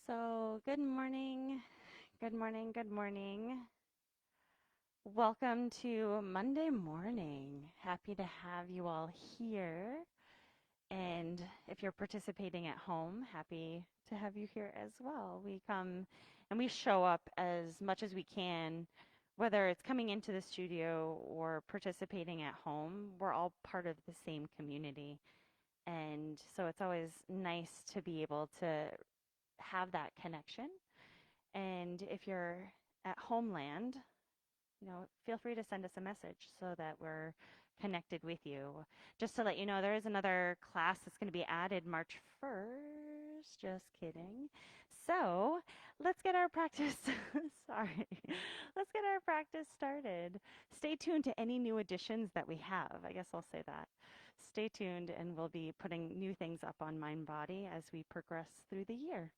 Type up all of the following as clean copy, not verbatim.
So, good morning, good morning, good morning. Welcome to Monday morning. Happy to have you all here. And if you're participating at home, happy to have you here as well. We come and we show up as much as we can, whether it's coming into the studio or participating at home. We're all part of the same community. And so it's always nice to be able to have that connection. And if you're at homeland, feel free to send us a message so that we're connected with you. Just to let you know, there is another class that's going to be added March 1st. Just kidding. So let's get our practice. Sorry. Let's get our practice started. Stay tuned to any new additions that we have. I guess I'll say that. Stay tuned, and we'll be putting new things up on Mind Body as we progress through the year.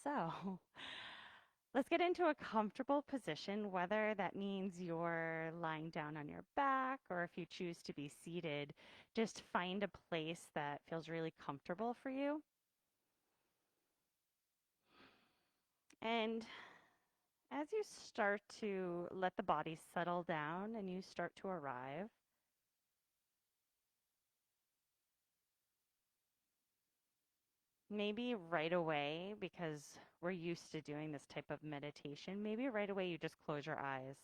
So, let's get into a comfortable position, whether that means you're lying down on your back or if you choose to be seated. Just find a place that feels really comfortable for you. And as you start to let the body settle down and you start to arrive, maybe right away, because we're used to doing this type of meditation, maybe right away you just close your eyes.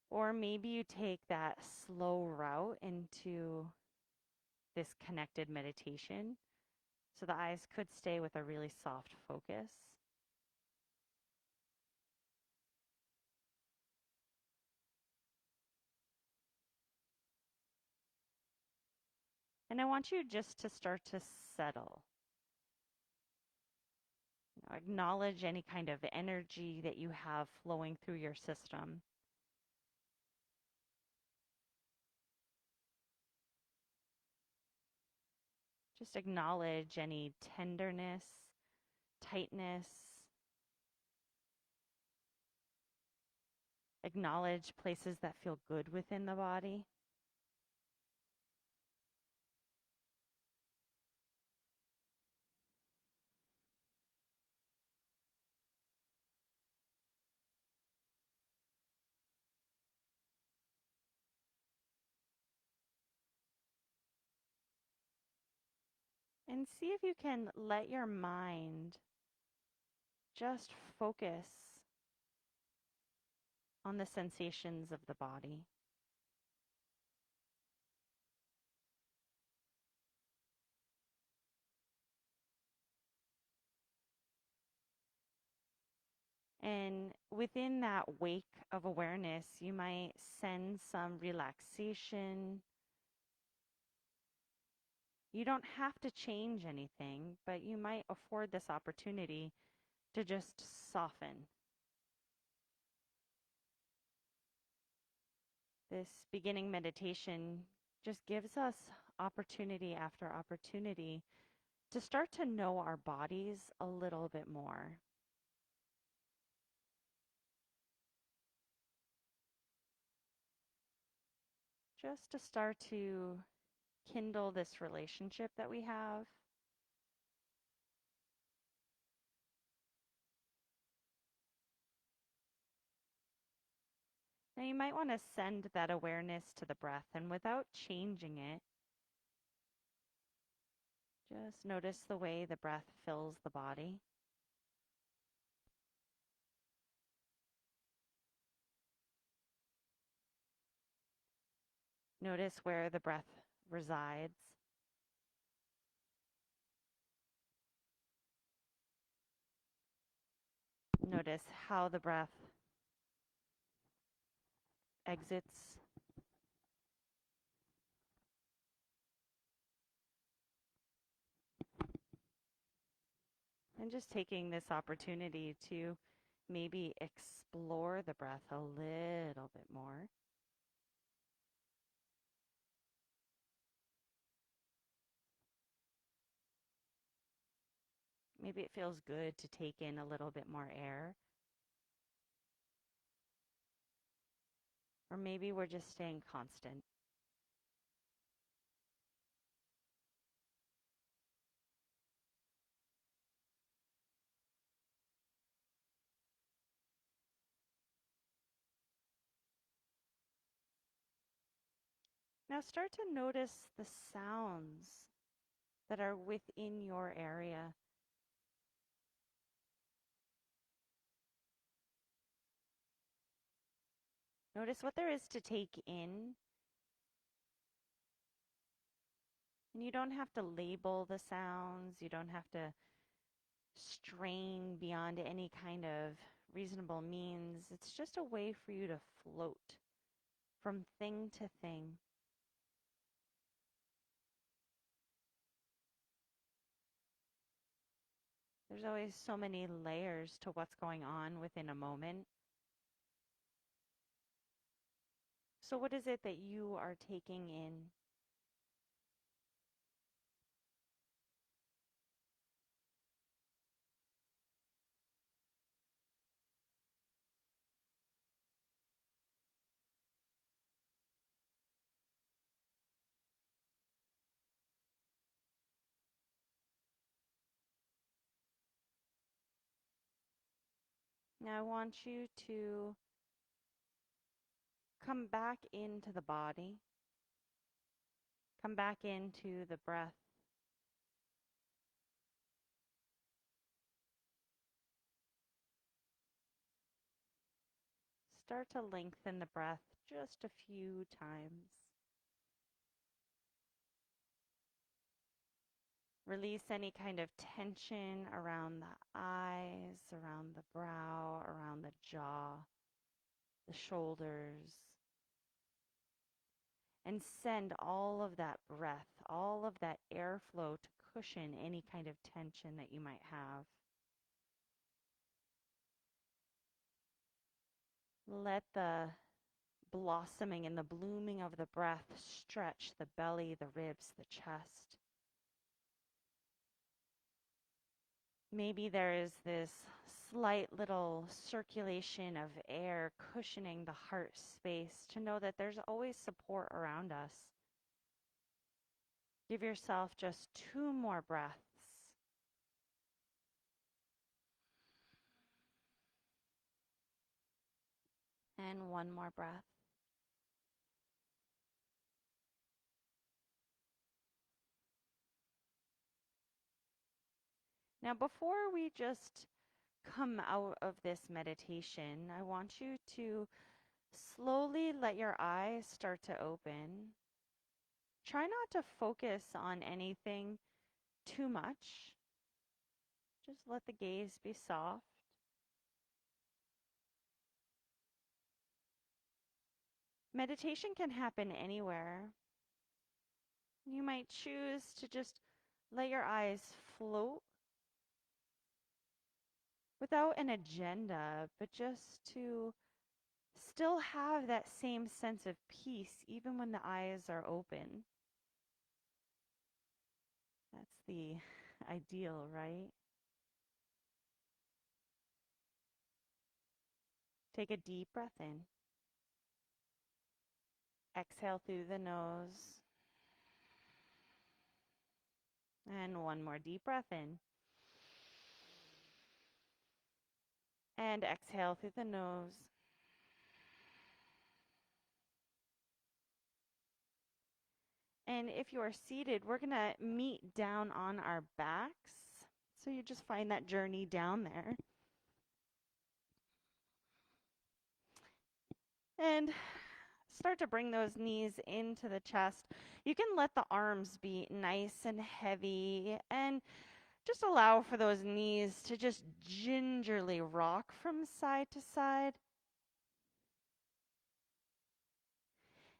Or maybe you take that slow route into this connected meditation. So the eyes could stay with a really soft focus. And I want you just to start to settle. Acknowledge any kind of energy that you have flowing through your system. Just acknowledge any tenderness, tightness. Acknowledge places that feel good within the body. And see if you can let your mind just focus on the sensations of the body. And within that wake of awareness, you might send some relaxation. You don't have to change anything, but you might afford this opportunity to just soften. This beginning meditation just gives us opportunity after opportunity to start to know our bodies a little bit more. Just to start to kindle this relationship that we have. Now, you might want to send that awareness to the breath, and without changing it, just notice the way the breath fills the body. Notice where the breath resides. Notice how the breath exits. And just taking this opportunity to maybe explore the breath a little bit more. Maybe it feels good to take in a little bit more air. Or maybe we're just staying constant. Now start to notice the sounds that are within your area. Notice what there is to take in. And you don't have to label the sounds. You don't have to strain beyond any kind of reasonable means. It's just a way for you to float from thing to thing. There's always so many layers to what's going on within a moment. So what is it that you are taking in? Now I want you to come back into the body. Come back into the breath. Start to lengthen the breath just a few times. Release any kind of tension around the eyes, around the brow, around the jaw, the shoulders. And send all of that breath, all of that airflow to cushion any kind of tension that you might have. Let the blossoming and the blooming of the breath stretch the belly, the ribs, the chest. Maybe there is this slight little circulation of air cushioning the heart space to know that there's always support around us. Give yourself just 2 more breaths. And 1 more breath. Now, before we just come out of this meditation, I want you to slowly let your eyes start to open. Try not to focus on anything too much. Just let the gaze be soft. Meditation can happen anywhere. You might choose to just let your eyes float without an agenda, but just to still have that same sense of peace even when the eyes are open. That's the ideal, right? Take a deep breath in. Exhale through the nose. And 1 more deep breath in. And exhale through the nose. And if you are seated, we're going to meet down on our backs. So you just find that journey down there. And start to bring those knees into the chest. You can let the arms be nice and heavy and just allow for those knees to just gingerly rock from side to side.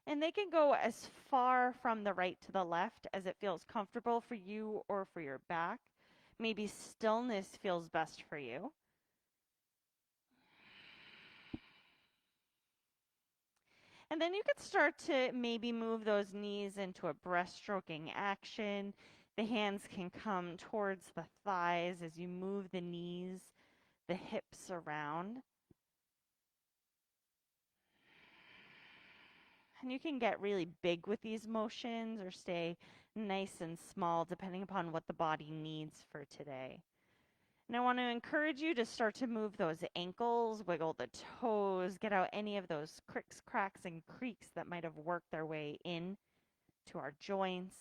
And they can go as far from the right to the left as it feels comfortable for you or for your back. Maybe stillness feels best for you. And then you could start to maybe move those knees into a breaststroking action. The hands can come towards the thighs as you move the knees, the hips around. And you can get really big with these motions or stay nice and small depending upon what the body needs for today. And I want to encourage you to start to move those ankles, wiggle the toes, get out any of those cricks, cracks, and creaks that might have worked their way in to our joints.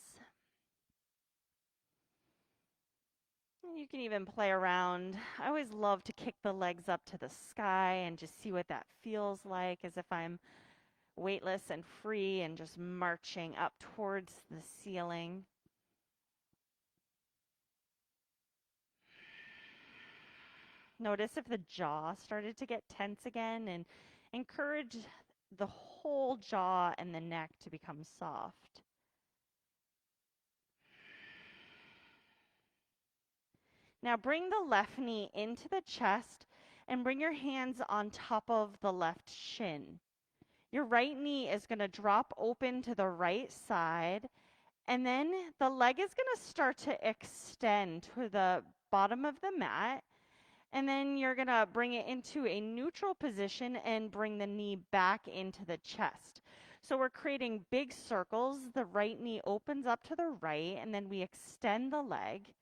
And you can even play around. I always love to kick the legs up to the sky and just see what that feels like, as if I'm weightless and free and just marching up towards the ceiling. Notice if the jaw started to get tense again, and encourage the whole jaw and the neck to become soft. Now bring the left knee into the chest and bring your hands on top of the left shin. Your right knee is going to drop open to the right side, and then the leg is going to start to extend to the bottom of the mat. And then you're going to bring it into a neutral position and bring the knee back into the chest. So we're creating big circles. The right knee opens up to the right, and then we extend the leg,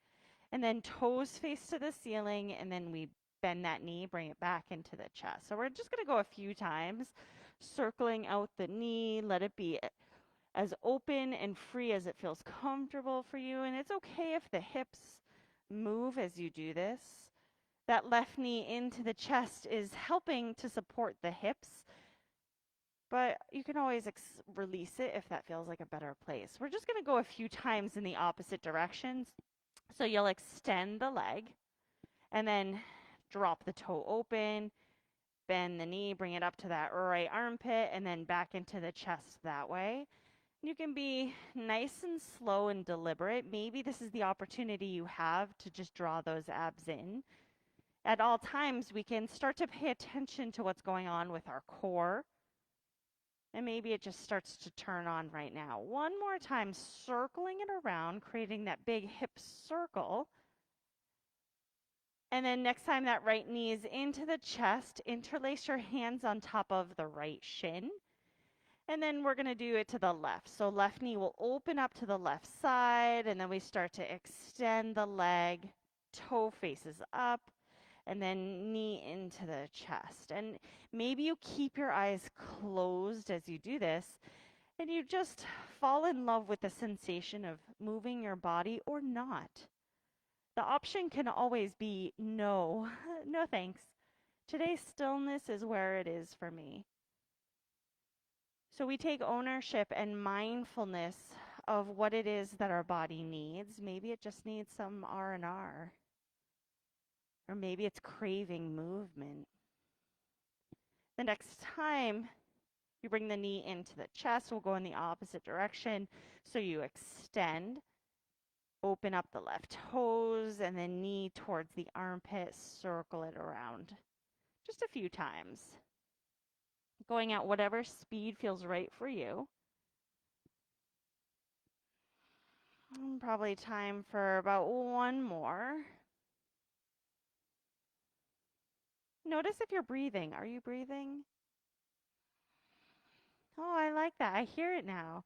and then toes face to the ceiling, and then we bend that knee, bring it back into the chest. So we're just going to go a few times, circling out the knee. Let it be as open and free as it feels comfortable for you. And it's okay if the hips move as you do this. That left knee into the chest is helping to support the hips, but you can always release it if that feels like a better place. We're just going to go a few times in the opposite directions. So you'll extend the leg and then drop the toe open, bend the knee, bring it up to that right armpit, and then back into the chest that way. You can be nice and slow and deliberate. Maybe this is the opportunity you have to just draw those abs in. At all times, we can start to pay attention to what's going on with our core. And maybe it just starts to turn on right now. One more time, circling it around, creating that big hip circle. And then next time that right knee is into the chest, interlace your hands on top of the right shin. And then we're going to do it to the left. So left knee will open up to the left side, and then we start to extend the leg, toe faces up, and then knee into the chest. And maybe you keep your eyes closed as you do this, and you just fall in love with the sensation of moving your body or not. The option can always be no, no thanks. Today's stillness is where it is for me. So we take ownership and mindfulness of what it is that our body needs. Maybe it just needs some R&R. Or maybe it's craving movement. The next time you bring the knee into the chest, we'll go in the opposite direction. So you extend, open up the left toes, and then knee towards the armpit, circle it around. Just a few times. Going at whatever speed feels right for you. Probably time for about one more. Notice if you're breathing. Are you breathing? Oh, I like that. I hear it now.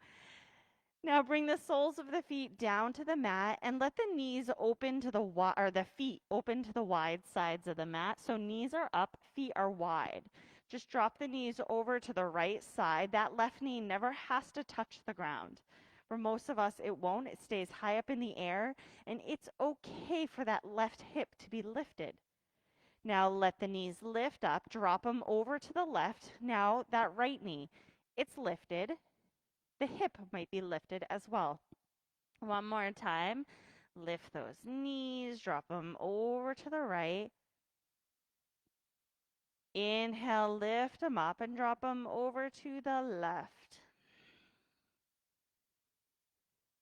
Now bring the soles of the feet down to the mat and let the knees open to the feet open to the wide sides of the mat. So knees are up, feet are wide. Just drop the knees over to the right side. That left knee never has to touch the ground. For most of us, it won't. It stays high up in the air, and it's okay for that left hip to be lifted. Now let the knees lift up, drop them over to the left. Now that right knee, it's lifted. The hip might be lifted as well. One more time. Lift those knees, drop them over to the right. Inhale, lift them up and drop them over to the left.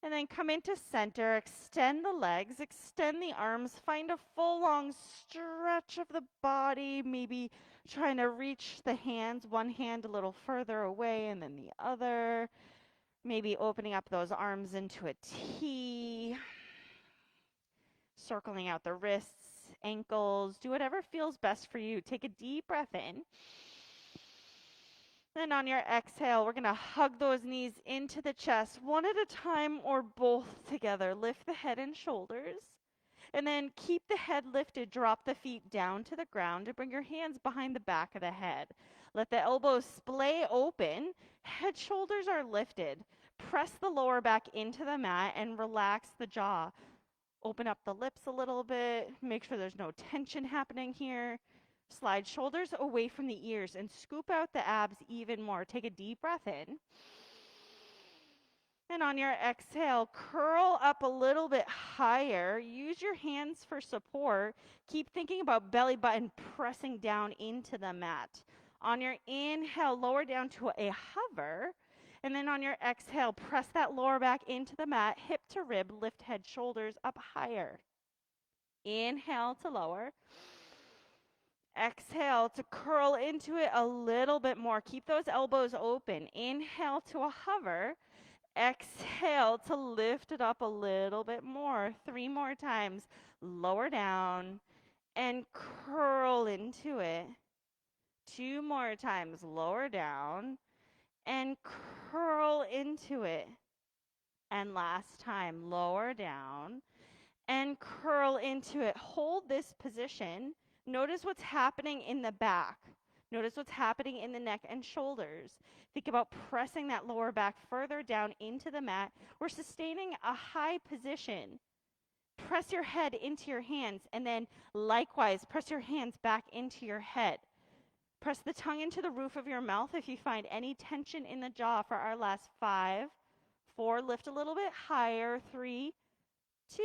And then come into center, extend the legs, extend the arms, find a full long stretch of the body, maybe trying to reach the hands, one hand a little further away and then the other. Maybe opening up those arms into a T, circling out the wrists, ankles, do whatever feels best for you. Take a deep breath in. Then on your exhale, we're going to hug those knees into the chest, one at a time or both together. Lift the head and shoulders. And then keep the head lifted. Drop the feet down to the ground and bring your hands behind the back of the head. Let the elbows splay open. Head, shoulders are lifted. Press the lower back into the mat and relax the jaw. Open up the lips a little bit. Make sure there's no tension happening here. Slide shoulders away from the ears and scoop out the abs even more. Take a deep breath in. And on your exhale, curl up a little bit higher. Use your hands for support. Keep thinking about belly button pressing down into the mat. On your inhale, lower down to a hover. And then on your exhale, press that lower back into the mat, hip to rib, lift head, shoulders up higher. Inhale to lower. Exhale to curl into it a little bit more. Keep those elbows open. Inhale to a hover. Exhale to lift it up a little bit more. 3 more times. Lower down and curl into it. 2 more times. Lower down and curl into it. And last time, lower down and curl into it. Hold this position. Notice what's happening in the back. Notice what's happening in the neck and shoulders. Think about pressing that lower back further down into the mat. We're sustaining a high position. Press your head into your hands, and then likewise, press your hands back into your head. Press the tongue into the roof of your mouth if you find any tension in the jaw for our last 5, 4, lift a little bit higher, 3, 2,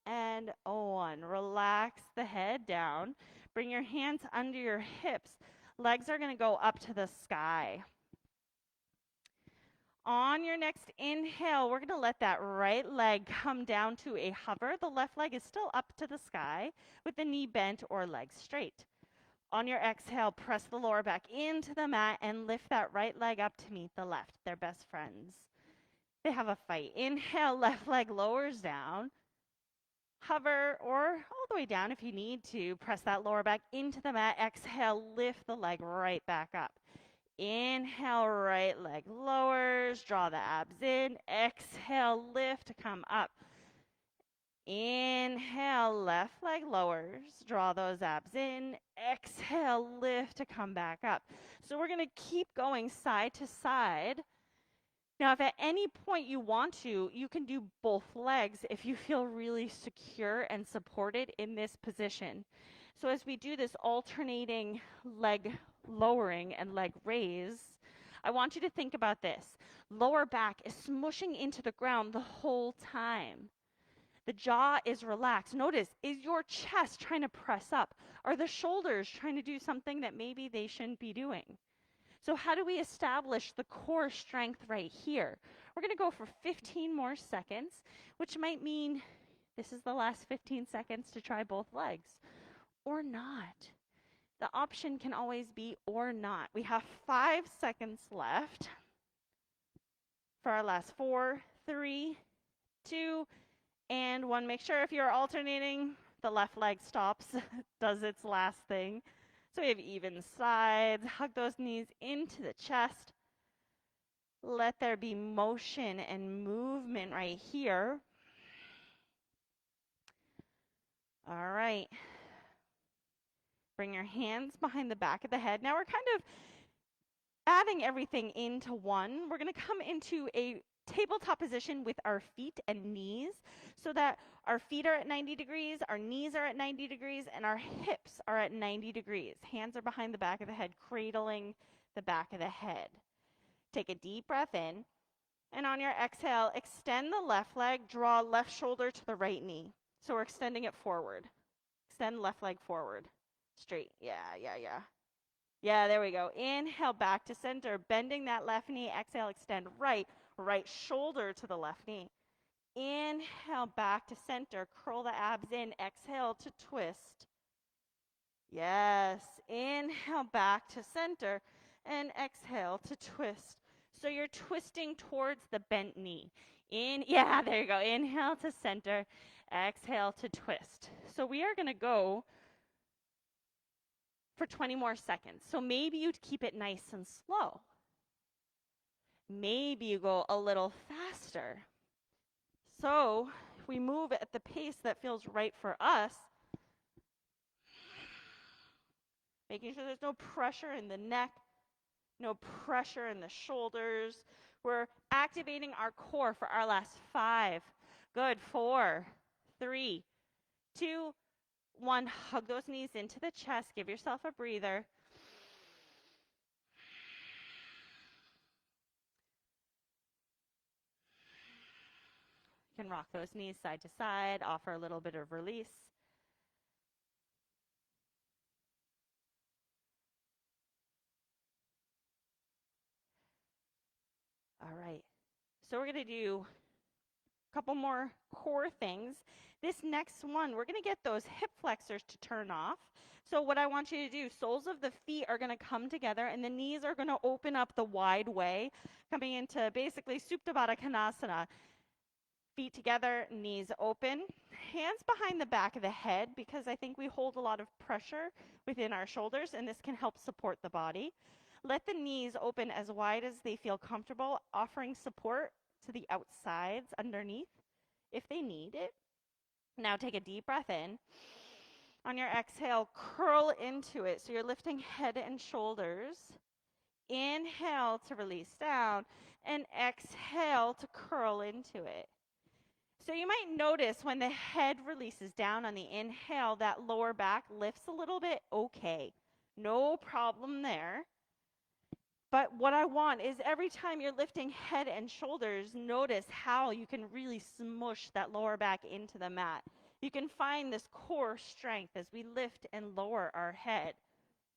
and 1. Relax the head down. Bring your hands under your hips. Legs are going to go up to the sky. On your next inhale, we're going to let that right leg come down to a hover. The left leg is still up to the sky with the knee bent or legs straight. On your exhale, press the lower back into the mat and lift that right leg up to meet the left. They're best friends. They have a fight. Inhale, left leg lowers down. Hover or all the way down if you need to. Press that lower back into the mat. Exhale, lift the leg right back up. Inhale, right leg lowers. Draw the abs in. Exhale, lift to come up. Inhale, left leg lowers. Draw those abs in. Exhale, lift to come back up. So we're going to keep going side to side. Now, if at any point you want to, you can do both legs if you feel really secure and supported in this position. So as we do this alternating leg lowering and leg raise, I want you to think about this. Lower back is smushing into the ground the whole time. The jaw is relaxed. Notice, is your chest trying to press up? Are the shoulders trying to do something that maybe they shouldn't be doing? So how do we establish the core strength right here? We're going to go for 15 more seconds, which might mean this is the last 15 seconds to try both legs, or not. The option can always be or not. We have 5 seconds left for our last 4, 3, 2, and 1. Make sure if you're alternating, the left leg stops, does its last thing. So we have even sides. Hug those knees into the chest. Let there be motion and movement right here. All right. Bring your hands behind the back of the head. Now we're kind of adding everything into one. We're going to come into a tabletop position with our feet and knees so that our feet are at 90 degrees, our knees are at 90 degrees, and our hips are at 90 degrees. Hands are behind the back of the head, cradling the back of the head. Take a deep breath in, and on your exhale, extend the left leg, draw left shoulder to the right knee. So we're extending it forward. Extend left leg forward. Straight. Yeah, there we go. Inhale, back to center, bending that left knee. Exhale, extend right shoulder to the left knee. Inhale, back to center, curl the abs in. Exhale to twist. Yes, inhale, back to center, and exhale to twist. So you're twisting towards the bent knee. There you go. Inhale to center, exhale to twist. So we are going to go for 20 more seconds. So maybe you'd keep it nice and slow. Maybe you go a little faster. So if we move at the pace that feels right for us, Making sure there's no pressure in the neck, no pressure in the shoulders. We're activating our core for our last 5. Good. 4, 3, 2, 1. Hug those knees into the chest. Give yourself a breather. You can rock those knees side to side, offer a little bit of release. All right. So we're going to do a couple more core things. This next one, we're going to get those hip flexors to turn off. So what I want you to do, soles of the feet are going to come together and the knees are going to open up the wide way, coming into basically Supta Baddha Konasana. Feet together, knees open, hands behind the back of the head because I think we hold a lot of pressure within our shoulders and this can help support the body. Let the knees open as wide as they feel comfortable, offering support to the outsides underneath if they need it. Now take a deep breath in. On your exhale, curl into it. So you're lifting head and shoulders. Inhale to release down and exhale to curl into it. So you might notice when the head releases down on the inhale, that lower back lifts a little bit. Okay, no problem there. But what I want is every time you're lifting head and shoulders, notice how you can really smush that lower back into the mat. You can find this core strength as we lift and lower our head.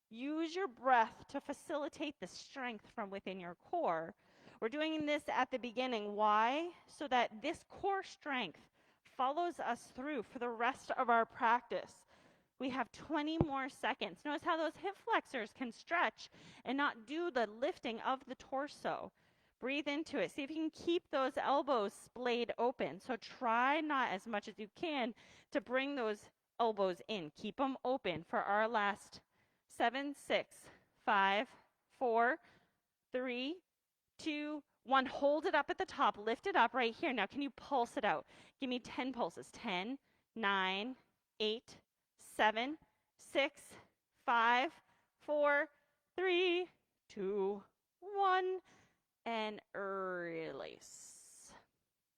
Use your breath to facilitate the strength from within your core. We're doing this at the beginning. Why? So that this core strength follows us through for the rest of our practice. We have 20 more seconds. Notice how those hip flexors can stretch and not do the lifting of the torso. Breathe into it. See if you can keep those elbows splayed open. So try not as much as you can to bring those elbows in. Keep them open for our last 7, 6, 5, 4, 3, 2, 1. Hold it up at the top. Lift it up right here. Now, can you pulse it out? Give me 10 pulses. 10, 9, 8, 7, 6, 5, 4, 3, 2, 1. And release.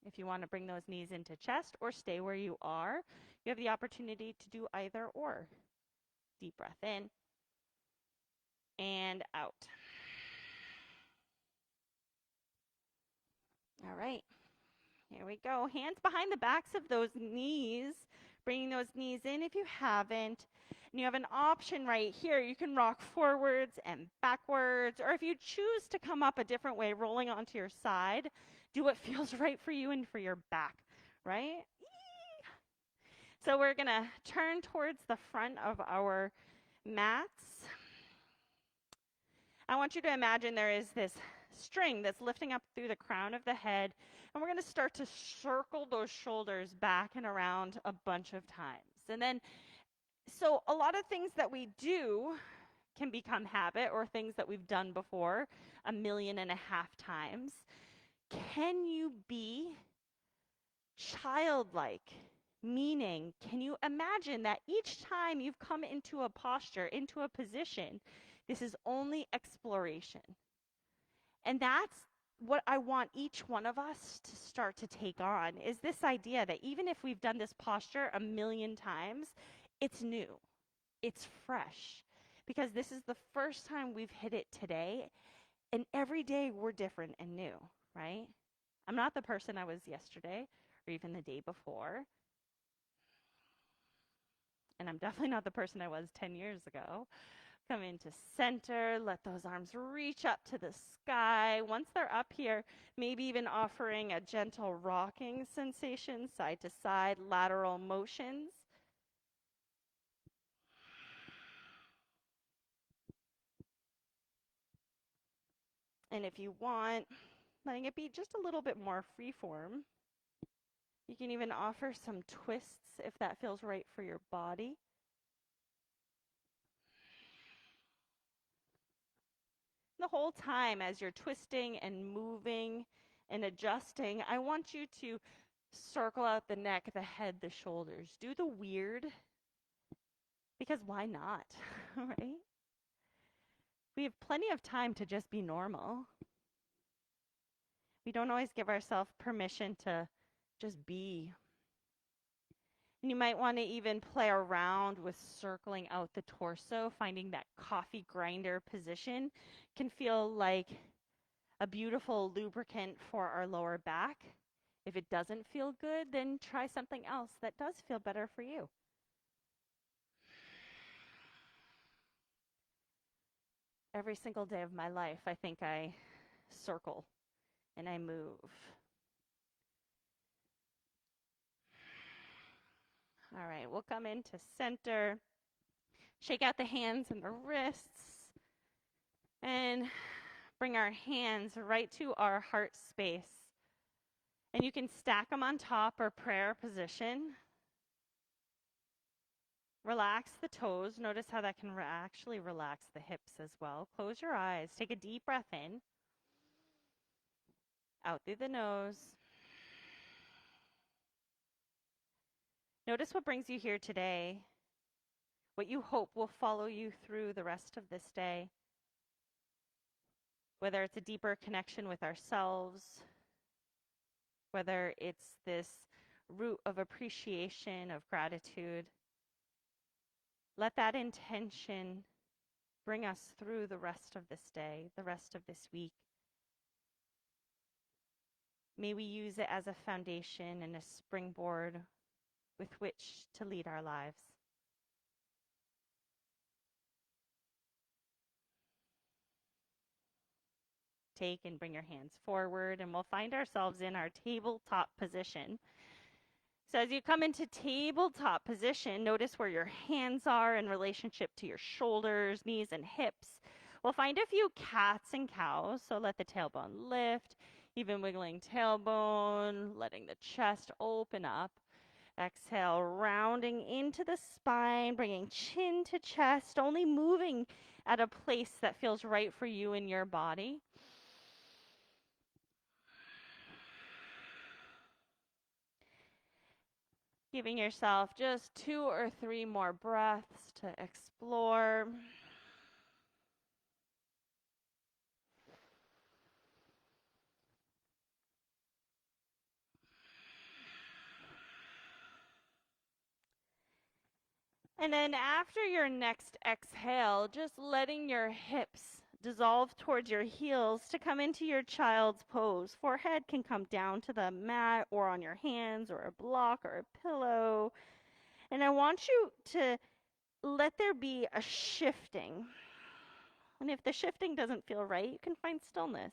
If you want to bring those knees into chest or stay where you are, you have the opportunity to do either or. Deep breath in and out. All right, here we go. Hands behind the backs of those knees, bringing those knees in if you haven't. And you have an option right here. You can rock forwards and backwards, or if you choose to come up a different way, rolling onto your side, do what feels right for you and for your back, right? So we're going to turn towards the front of our mats. I want you to imagine there is this string that's lifting up through the crown of the head, and we're going to start to circle those shoulders back and around a bunch of times. And then, so a lot of things that we do can become habit or things that we've done before 1.5 million times. Can you be childlike? Meaning, can you imagine that each time you've come into a posture, into a position, this is only exploration? And that's what I want each one of us to start to take on, is this idea that even if we've done this posture 1 million times, it's new, it's fresh, because this is the first time we've hit it today, and every day we're different and new, right? I'm not the person I was yesterday or even the day before. And I'm definitely not the person I was 10 years ago. Come into center, let those arms reach up to the sky. Once they're up here, maybe even offering a gentle rocking sensation, side to side, lateral motions. And if you want, letting it be just a little bit more freeform. You can even offer some twists if that feels right for your body. The whole time as you're twisting and moving and adjusting, I want you to circle out the neck, the head, the shoulders. Do the weird, because why not, right? we have plenty of time to just be normal. We don't always give ourselves permission to just be. And you might want to even play around with circling out the torso, finding that coffee grinder position can feel like a beautiful lubricant for our lower back. If it doesn't feel good, then try something else that does feel better for you. Every single day of my life, I think I circle and I move. All right, we'll come into center. Shake out the hands and the wrists. And bring our hands right to our heart space. And you can stack them on top or prayer position. Relax the toes. Notice how that can actually relax the hips as well. Close your eyes. Take a deep breath in. Out through the nose. Notice what brings you here today. What you hope will follow you through the rest of this day. Whether it's a deeper connection with ourselves, whether it's this root of appreciation, of gratitude. Let that intention bring us through the rest of this day, the rest of this week. May we use it as a foundation and a springboard with which to lead our lives. Take and bring your hands forward, and we'll find ourselves in our tabletop position. So as you come into tabletop position, notice where your hands are in relationship to your shoulders, knees, and hips. We'll find a few cats and cows, so let the tailbone lift, even wiggling tailbone, letting the chest open up. Exhale, rounding into the spine, bringing chin to chest, only moving at a place that feels right for you in your body. Giving yourself just 2 or 3 more breaths to explore. And then after your next exhale, just letting your hips dissolve towards your heels to come into your child's pose. Forehead can come down to the mat or on your hands or a block or a pillow. And I want you to let there be a shifting. And if the shifting doesn't feel right, you can find stillness.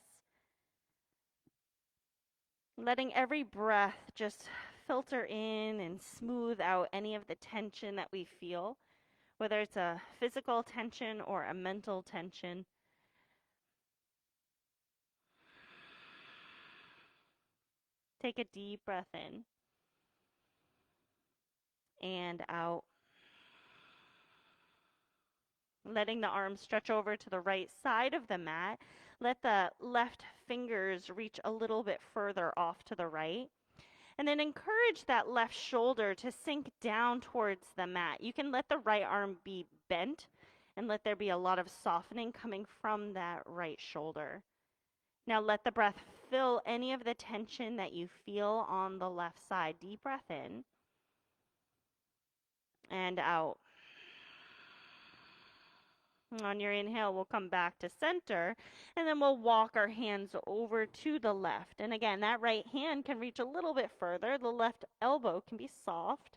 Letting every breath just filter in and smooth out any of the tension that we feel, whether it's a physical tension or a mental tension. Take a deep breath in and out. Letting the arms stretch over to the right side of the mat. Let the left fingers reach a little bit further off to the right. And then encourage that left shoulder to sink down towards the mat. You can let the right arm be bent and let there be a lot of softening coming from that right shoulder. Now let the breath fill any of the tension that you feel on the left side. Deep breath in and out. On your inhale, we'll come back to center, and then we'll walk our hands over to the left. And again, that right hand can reach a little bit further. The left elbow can be soft.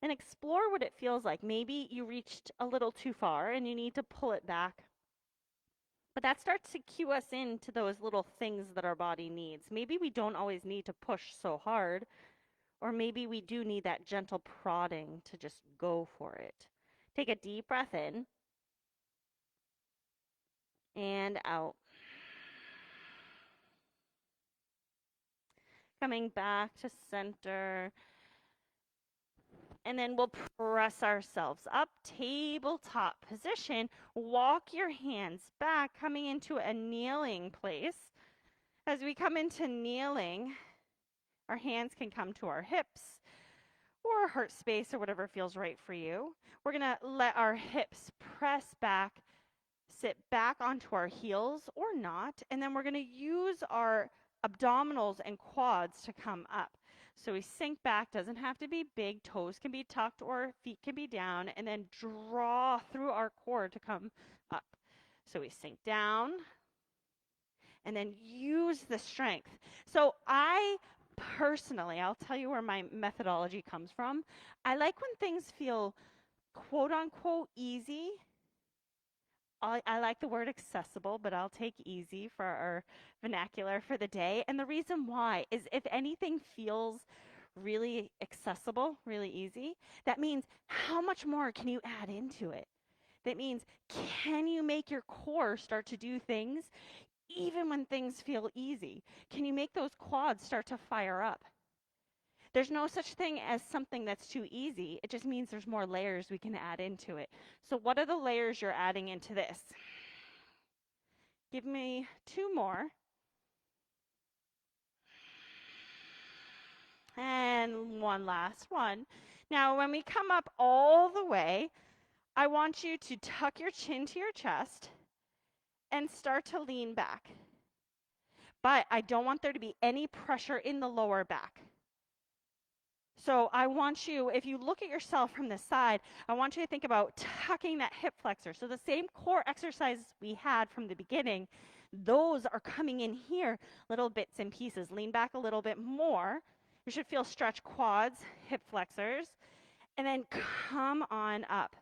And explore what it feels like. Maybe you reached a little too far and you need to pull it back. But that starts to cue us into those little things that our body needs. Maybe we don't always need to push so hard, or maybe we do need that gentle prodding to just go for it. Take a deep breath in and out. Coming back to center. And then we'll press ourselves up, tabletop position. Walk your hands back, coming into a kneeling place. As we come into kneeling, our hands can come to our hips or our heart space or whatever feels right for you. We're going to let our hips press back, sit back onto our heels or not, and then we're going to use our abdominals and quads to come up. So we sink back, doesn't have to be big, toes can be tucked or feet can be down, and then draw through our core to come up. So we sink down and then use the strength. So I personally, I'll tell you where my methodology comes from. I like when things feel quote unquote easy. I like the word accessible, but I'll take easy for our vernacular for the day. And the reason why is if anything feels really accessible, really easy, that means how much more can you add into it? That means can you make your core start to do things even when things feel easy? Can you make those quads start to fire up? There's no such thing as something that's too easy. It just means there's more layers we can add into it. So what are the layers you're adding into this? Give me 2 more. And one last one. Now, when we come up all the way, I want you to tuck your chin to your chest and start to lean back. But I don't want there to be any pressure in the lower back. So I want you, if you look at yourself from the side, I want you to think about tucking that hip flexor. So the same core exercise we had from the beginning, those are coming in here, little bits and pieces. Lean back a little bit more. You should feel stretch quads, hip flexors, and then come on up.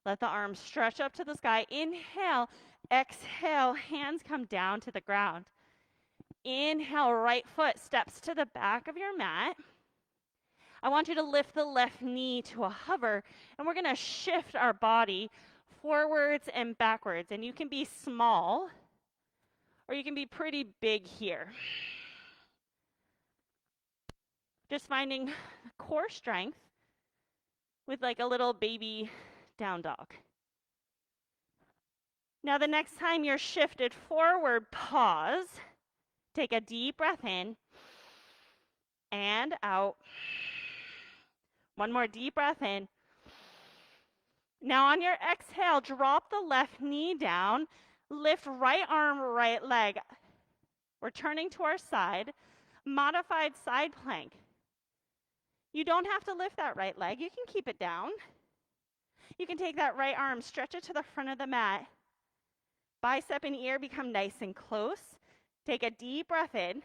Let the arms stretch up to the sky. Inhale, exhale, hands come down to the ground. Inhale, right foot steps to the back of your mat. I want you to lift the left knee to a hover, and we're going to shift our body forwards and backwards. And you can be small, or you can be pretty big here. Just finding core strength with like a little baby down dog. Now, the next time you're shifted forward, pause. Take a deep breath in and out. One more deep breath in. Now on your exhale, drop the left knee down. Lift right arm, right leg. We're turning to our side. Modified side plank. You don't have to lift that right leg. You can keep it down. You can take that right arm, stretch it to the front of the mat. Bicep and ear become nice and close. Take a deep breath in.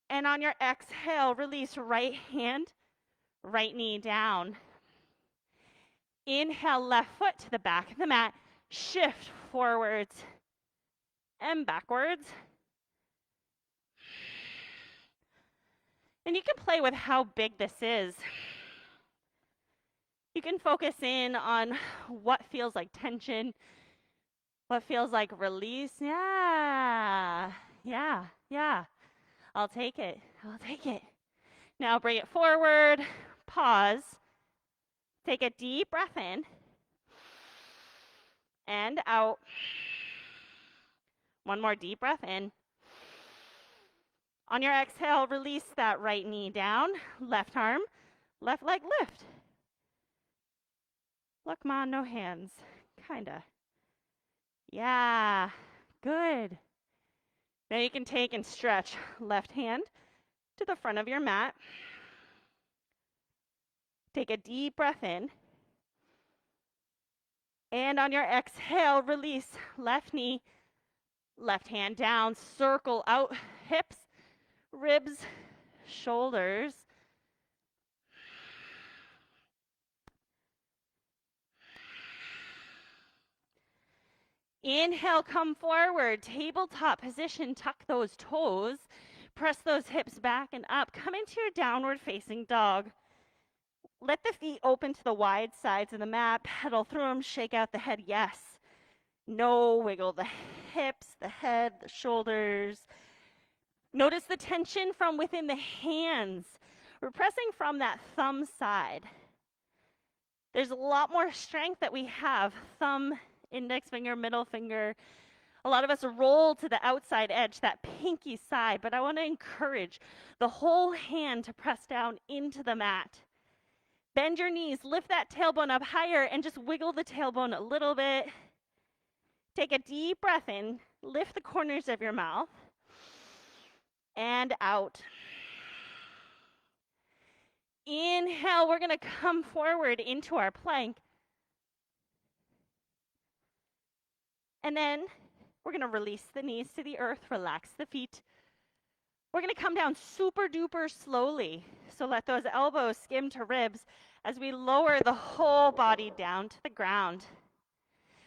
And on your exhale, release right hand, right knee down. Inhale, left foot to the back of the mat. Shift forwards and backwards. And you can play with how big this is. You can focus in on what feels like tension, what feels like release. Yeah. I'll take it. Now bring it forward, pause, take a deep breath in and out. One more deep breath in. On your exhale, release that right knee down, left arm, left leg lift. Look, Ma, no hands, kinda. Yeah, good. Now you can take and stretch left hand to the front of your mat. Take a deep breath in. And on your exhale, release left knee, left hand down, circle out hips, ribs, shoulders. Inhale, come forward, tabletop position, tuck those toes, press those hips back and up. Come into your downward facing dog. Let the feet open to the wide sides of the mat, pedal through them, shake out the head, yes. No, wiggle the hips, the head, the shoulders. Notice the tension from within the hands. We're pressing from that thumb side. There's a lot more strength that we have. Thumb, index finger, middle finger. A lot of us roll to the outside edge, that pinky side, but I want to encourage the whole hand to press down into the mat. Bend your knees, lift that tailbone up higher, and just wiggle the tailbone a little bit. Take a deep breath in, lift the corners of your mouth, and out. Inhale, we're going to come forward into our plank. And then we're going to release the knees to the earth, relax the feet. We're going to come down super duper slowly. So let those elbows skim to ribs as we lower the whole body down to the ground.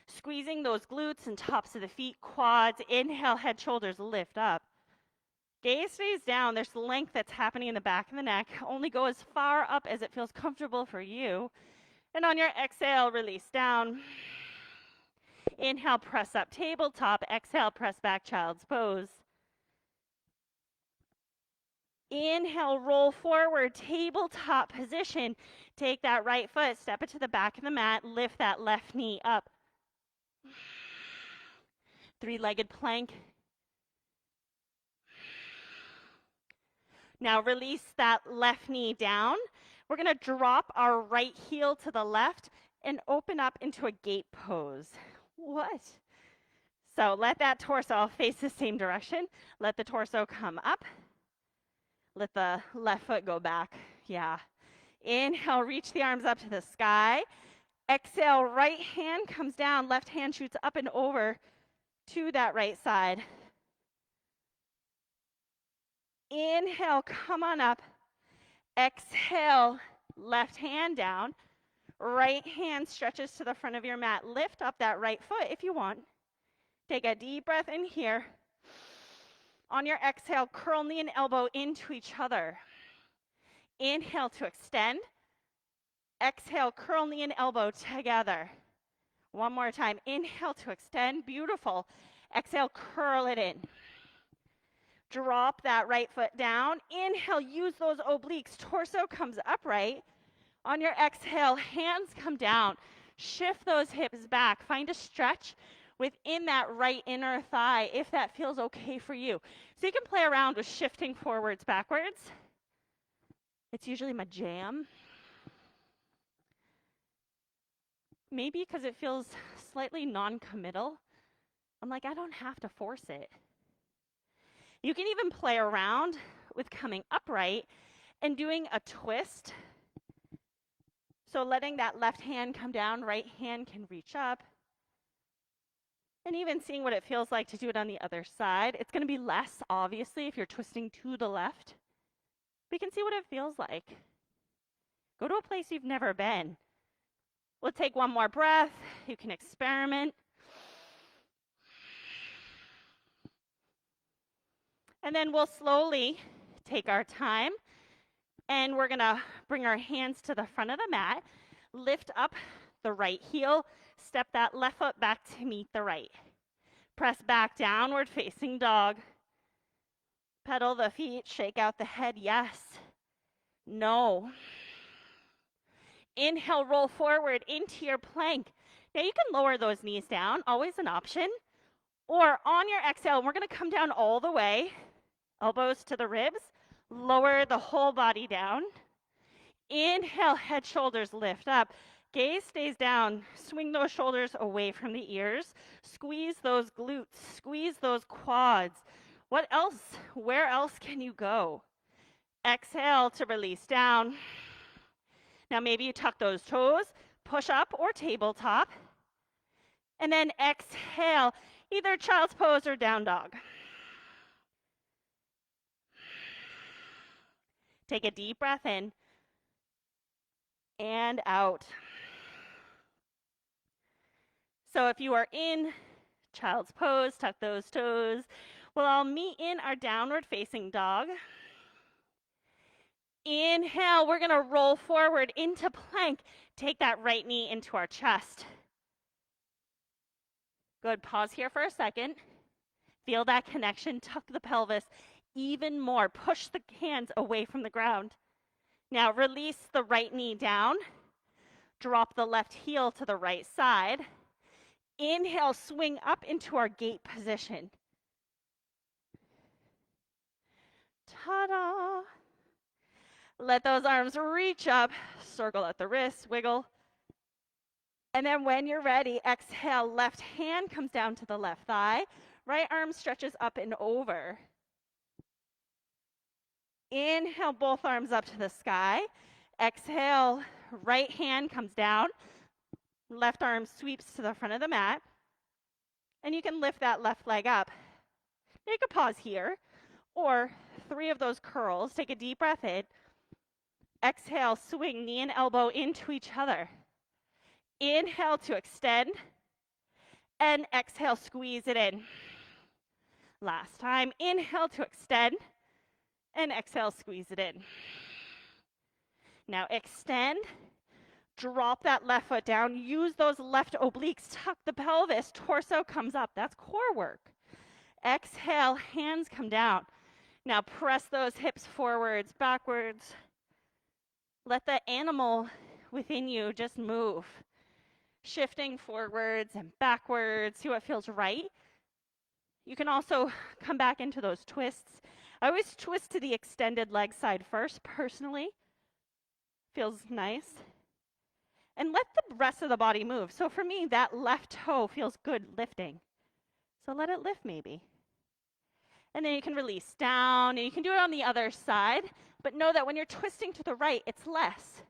Squeezing those glutes and tops of the feet, quads. Inhale, head, shoulders lift up. Gaze stays down. There's length that's happening in the back of the neck. Only go as far up as it feels comfortable for you. And on your exhale, release down. Inhale, press up, tabletop. Exhale, press back, child's pose. Inhale, roll forward, tabletop position. Take that right foot, step it to the back of the mat, lift that left knee up. Three-legged plank. Now release that left knee down. We're going to drop our right heel to the left and open up into a gate pose. What? So let that torso face the same direction. Let the torso come up. Let the left foot go back. Yeah. Inhale, reach the arms up to the sky. Exhale, right hand comes down, left hand shoots up and over to that right side. Inhale, come on up. Exhale, left hand down. Right hand stretches to the front of your mat. Lift up that right foot if you want. Take a deep breath in here. On your exhale, curl knee and elbow into each other. Inhale to extend. Exhale, curl knee and elbow together. One more time. Inhale to extend. Beautiful. Exhale, curl it in. Drop that right foot down. Inhale, use those obliques. Torso comes upright. On your exhale, hands come down. Shift those hips back. Find a stretch within that right inner thigh if that feels okay for you. So you can play around with shifting forwards, backwards. It's usually my jam. Maybe because it feels slightly non-committal. I'm like, I don't have to force it. You can even play around with coming upright and doing a twist. So letting that left hand come down, right hand can reach up. And even seeing what it feels like to do it on the other side. It's going to be less, obviously, if you're twisting to the left. But you can see what it feels like. Go to a place you've never been. We'll take one more breath. You can experiment. And then we'll slowly take our time. And we're going to bring our hands to the front of the mat. Lift up the right heel. Step that left foot back to meet the right. Press back, downward facing dog. Pedal the feet, shake out the head, yes. No. Inhale, roll forward into your plank. Now you can lower those knees down, always an option. Or on your exhale, we're going to come down all the way. Elbows to the ribs. Lower the whole body down. Inhale, head, shoulders lift up. Gaze stays down. Swing those shoulders away from the ears. Squeeze those glutes. Squeeze those quads. What else? Where else can you go? Exhale to release down. Now maybe you tuck those toes, push up or tabletop. And then exhale, either child's pose or down dog. Take a deep breath in and out. So if you are in child's pose, tuck those toes. We'll all meet in our downward facing dog. Inhale, we're going to roll forward into plank. Take that right knee into our chest. Good, pause here for a second. Feel that connection, tuck the pelvis even more. Push the hands away from the ground. Now release the right knee down. Drop the left heel to the right side. Inhale, swing up into our gate position. Ta-da! Let those arms reach up. Circle at the wrists, wiggle. And then when you're ready, exhale, left hand comes down to the left thigh. Right arm stretches up and over. Inhale, both arms up to the sky. Exhale, right hand comes down. Left arm sweeps to the front of the mat. And you can lift that left leg up. Take a pause here. Or 3 of those curls. Take a deep breath in. Exhale, swing knee and elbow into each other. Inhale to extend. And exhale, squeeze it in. Last time, inhale to extend. And exhale, squeeze it in. Now extend. Drop that left foot down. Use those left obliques. Tuck the pelvis. Torso comes up. That's core work. Exhale, hands come down. Now press those hips forwards, backwards. Let the animal within you just move. Shifting forwards and backwards. See what feels right. You can also come back into those twists. I always twist to the extended leg side first, personally. Feels nice. And let the rest of the body move. So for me, that left toe feels good lifting. So let it lift maybe. And then you can release down, and you can do it on the other side. But know that when you're twisting to the right, it's less,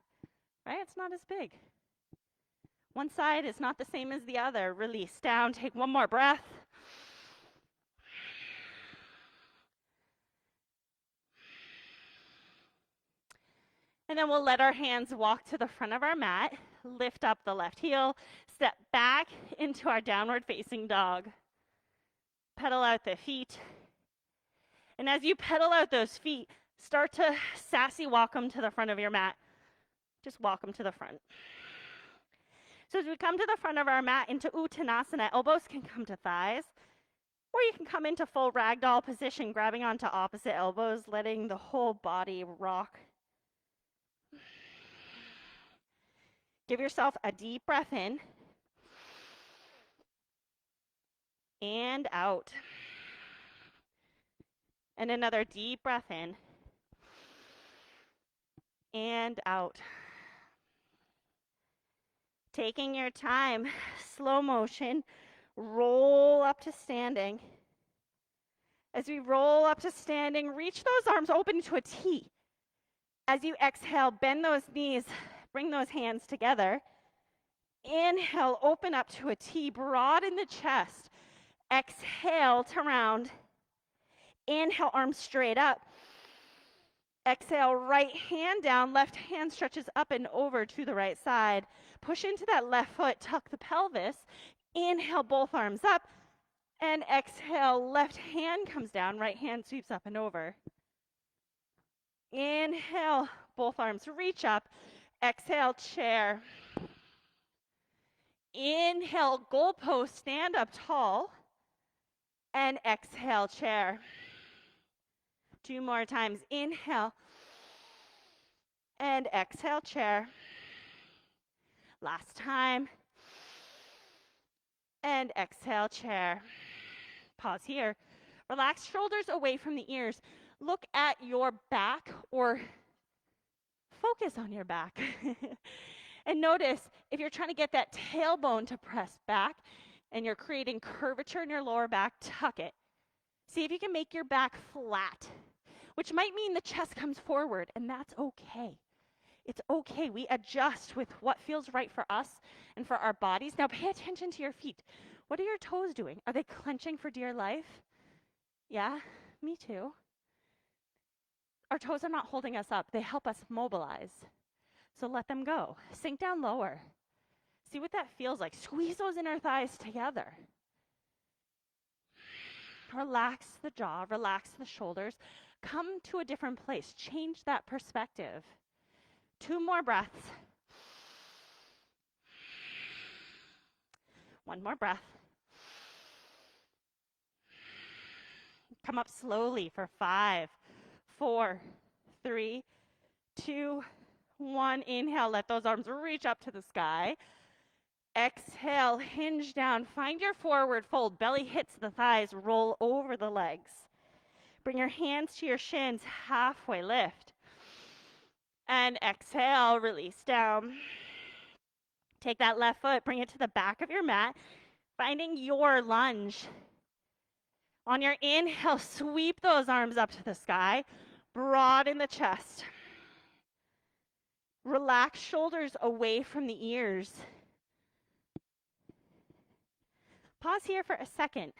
right? It's not as big. One side is not the same as the other. Release down, take one more breath. And then we'll let our hands walk to the front of our mat, lift up the left heel, step back into our downward facing dog. Pedal out the feet. And as you pedal out those feet, start to sassy walk them to the front of your mat. Just walk them to the front. So as we come to the front of our mat into Uttanasana, elbows can come to thighs, or you can come into full ragdoll position, grabbing onto opposite elbows, letting the whole body rock. Give yourself a deep breath in and out. And another deep breath in and out. Taking your time, slow motion, roll up to standing. As we roll up to standing, reach those arms open to a T. As you exhale, bend those knees, bring those hands together. Inhale, open up to a T, broaden the chest. Exhale to round. Inhale, arms straight up. Exhale, right hand down, left hand stretches up and over to the right side. Push into that left foot, tuck the pelvis. Inhale, both arms up. And exhale, left hand comes down, right hand sweeps up and over. Inhale, both arms reach up. Exhale, chair. Inhale, goalpost, stand up tall. And exhale, chair. 2 more times. Inhale. And exhale, chair. Last time. And exhale, chair. Pause here. Relax shoulders away from the ears. Look at your back or focus on your back. And notice if you're trying to get that tailbone to press back and you're creating curvature in your lower back, tuck it. See if you can make your back flat, which might mean the chest comes forward, and that's okay. It's okay. We adjust with what feels right for us and for our bodies. Now pay attention to your feet. What are your toes doing? Are they clenching for dear life? Yeah, me too. Our toes are not holding us up. They help us mobilize. So let them go. Sink down lower. See what that feels like. Squeeze those inner thighs together. Relax the jaw, relax the shoulders. Come to a different place. Change that perspective. 2 more breaths. 1 more breath. Come up slowly for 5, 4, 3, 2, 1. Inhale, let those arms reach up to the sky. Exhale, hinge down. Find your forward fold. Belly hits the thighs. Roll over the legs. Bring your hands to your shins. Halfway lift. And exhale, release down. Take that left foot, bring it to the back of your mat, finding your lunge. On your inhale, sweep those arms up to the sky, broaden the chest. Relax shoulders away from the ears. Pause here for a second.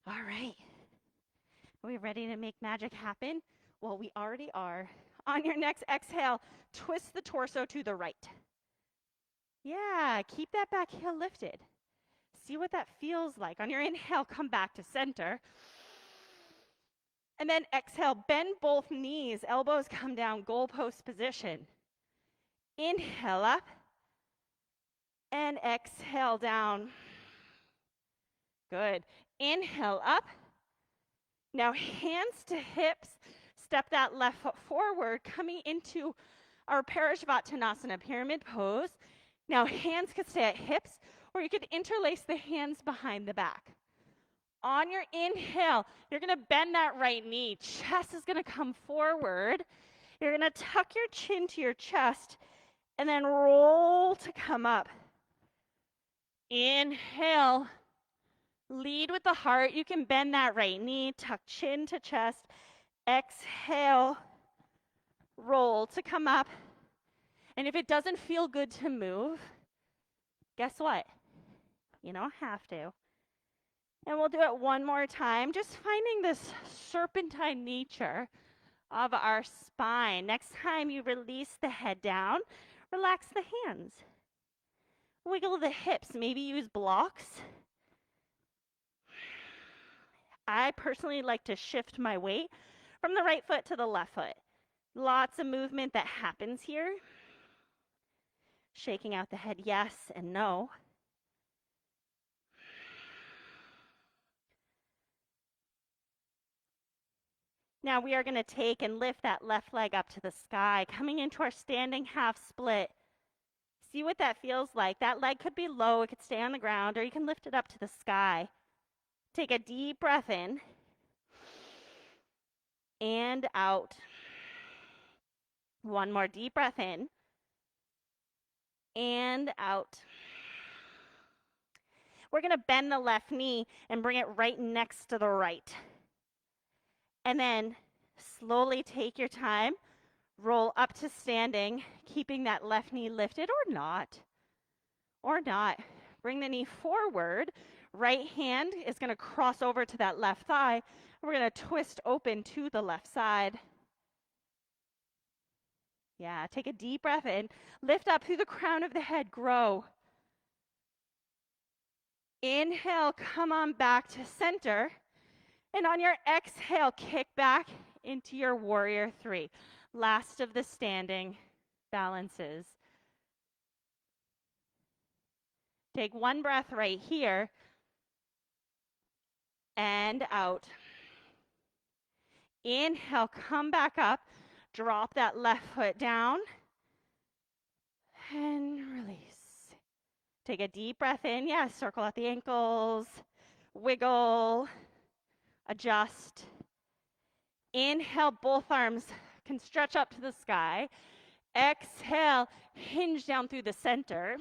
All right. Are we ready to make magic happen? Well, we already are. On your next exhale, twist the torso to the right. Yeah, keep that back heel lifted. See what that feels like. On your inhale, come back to center. And then exhale, bend both knees, elbows come down, goalpost position. Inhale up and exhale down. Good. Inhale up. Now hands to hips, step that left foot forward, coming into our Parashvattanasana pyramid pose. Now hands could stay at hips, or you could interlace the hands behind the back. On your inhale, you're gonna bend that right knee. Chest is gonna come forward. You're gonna tuck your chin to your chest and then roll to come up. Inhale, lead with the heart. You can bend that right knee, tuck chin to chest. Exhale, roll to come up. And if it doesn't feel good to move, guess what? You don't have to. And we'll do it one more time, just finding this serpentine nature of our spine. Next time you release the head down, relax the hands. Wiggle the hips, maybe use blocks. I personally like to shift my weight from the right foot to the left foot. Lots of movement that happens here. Shaking out the head, yes and no. Now we are going to take and lift that left leg up to the sky, coming into our standing half split. See what that feels like. That leg could be low, it could stay on the ground, or you can lift it up to the sky. Take a deep breath in and out. One more deep breath in and out. We're going to bend the left knee and bring it right next to the right. And then slowly take your time, roll up to standing, keeping that left knee lifted or not. Or not. Bring the knee forward. Right hand is going to cross over to that left thigh. We're going to twist open to the left side. Yeah, take a deep breath in. Lift up through the crown of the head, grow. Inhale, come on back to center. And on your exhale, kick back into your warrior three. Last of the standing balances. Take one breath right here. And out. Inhale, come back up. Drop that left foot down. And release. Take a deep breath in. Yes, circle out the ankles. Wiggle. Adjust. Inhale, both arms can stretch up to the sky. Exhale, hinge down through the center.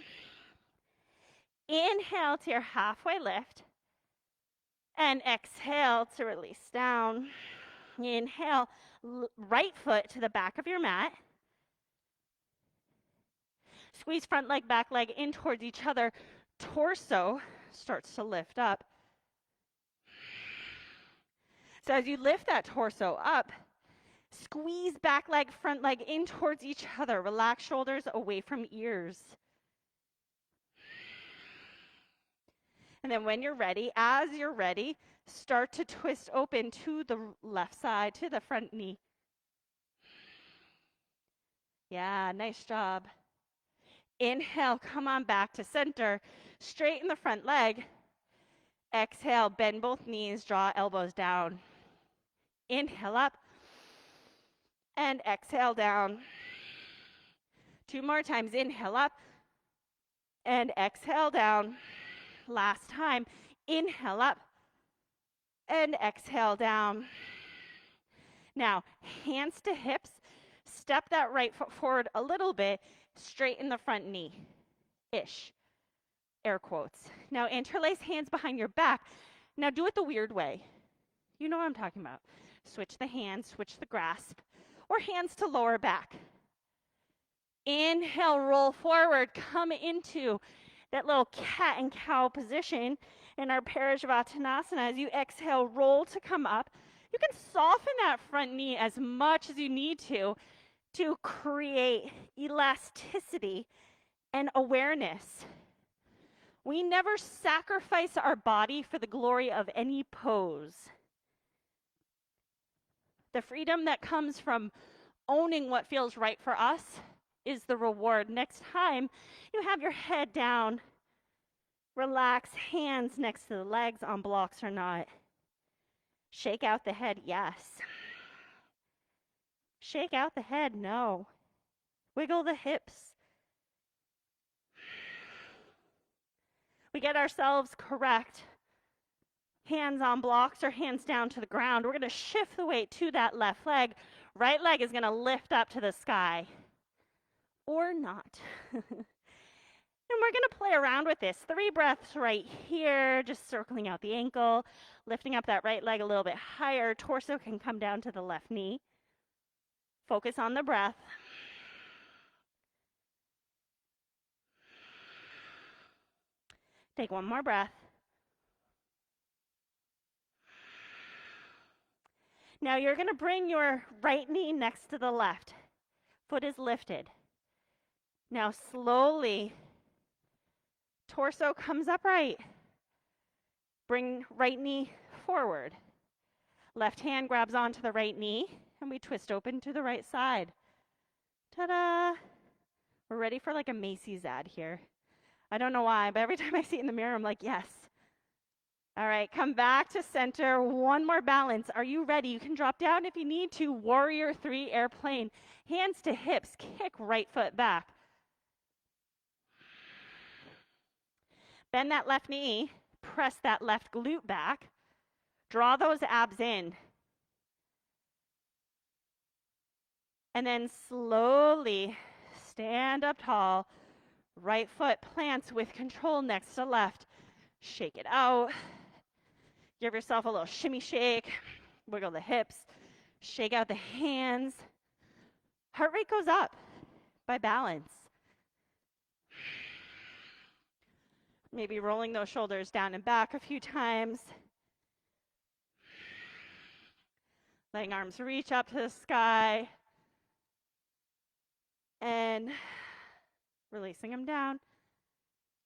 Inhale to your halfway lift. And exhale to release down. Inhale, right foot to the back of your mat. Squeeze front leg, back leg in towards each other. Torso starts to lift up. So as you lift that torso up, squeeze back leg, front leg in towards each other. Relax shoulders away from ears. And then when you're ready, as you're ready, start to twist open to the left side, to the front knee. Yeah, nice job. Inhale, come on back to center. Straighten the front leg. Exhale, bend both knees, draw elbows down. Inhale up. And exhale down. Two more times. Inhale up. And exhale down. Last time. Inhale up. And exhale down. Now, hands to hips. step that right foot forward a little bit, straighten the front knee-ish, air quotes. Now interlace hands behind your back. Now do it the weird way. You know what I'm talking about. Switch the hands, switch the grasp, or hands to lower back. Inhale, roll forward, come into that little cat and cow position in our Parashvantanasana. As you exhale, roll to come up. You can soften that front knee as much as you need to create elasticity and awareness. We never sacrifice our body for the glory of any pose. The freedom that comes from owning what feels right for us is the reward. Next time you have your head down, relax, hands next to the legs on blocks or not. Shake out the head, yes. Shake out the head, no. Wiggle the hips. We get ourselves correct. Hands on blocks or hands down to the ground. We're going to shift the weight to that left leg. Right leg is going to lift up to the sky. Or not. And we're going to play around with this. 3 breaths right here, just circling out the ankle, lifting up that right leg a little bit higher. Torso can come down to the left knee. Focus on the breath. Take one more breath. Now you're going to bring your right knee next to the left. Foot is lifted. Now slowly, torso comes upright. Bring right knee forward. Left hand grabs onto the right knee, and we twist open to the right side. Ta-da! We're ready for like a Macy's ad here. I don't know why, but every time I see it in the mirror, I'm like, yes. All right, come back to center. One more balance. Are you ready? You can drop down if you need to. Warrior 3 airplane. Hands to hips. Kick right foot back. Bend that left knee. Press that left glute back. Draw those abs in. And then slowly stand up tall. Right foot plants with control next to left. Shake it out. Give yourself a little shimmy shake. Wiggle the hips. Shake out the hands. Heart rate goes up by balance. Maybe rolling those shoulders down and back a few times. Letting arms reach up to the sky. And releasing them down.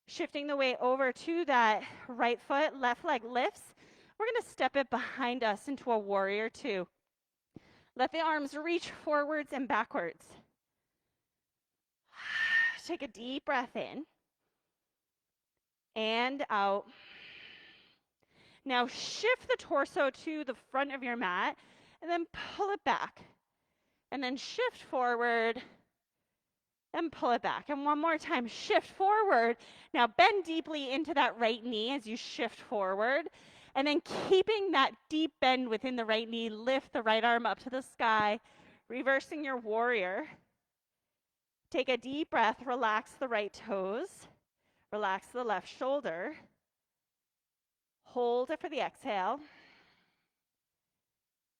Shifting the weight over to that right foot, left leg lifts. We're going to step it behind us into a warrior 2. Let the arms reach forwards and backwards. Take a deep breath in and out. Now shift the torso to the front of your mat and then pull it back. And then shift forward and pull it back. And one more time, shift forward. Now bend deeply into that right knee as you shift forward. And then keeping that deep bend within the right knee, lift the right arm up to the sky, reversing your warrior. Take a deep breath, relax the right toes, relax the left shoulder. Hold it for the exhale.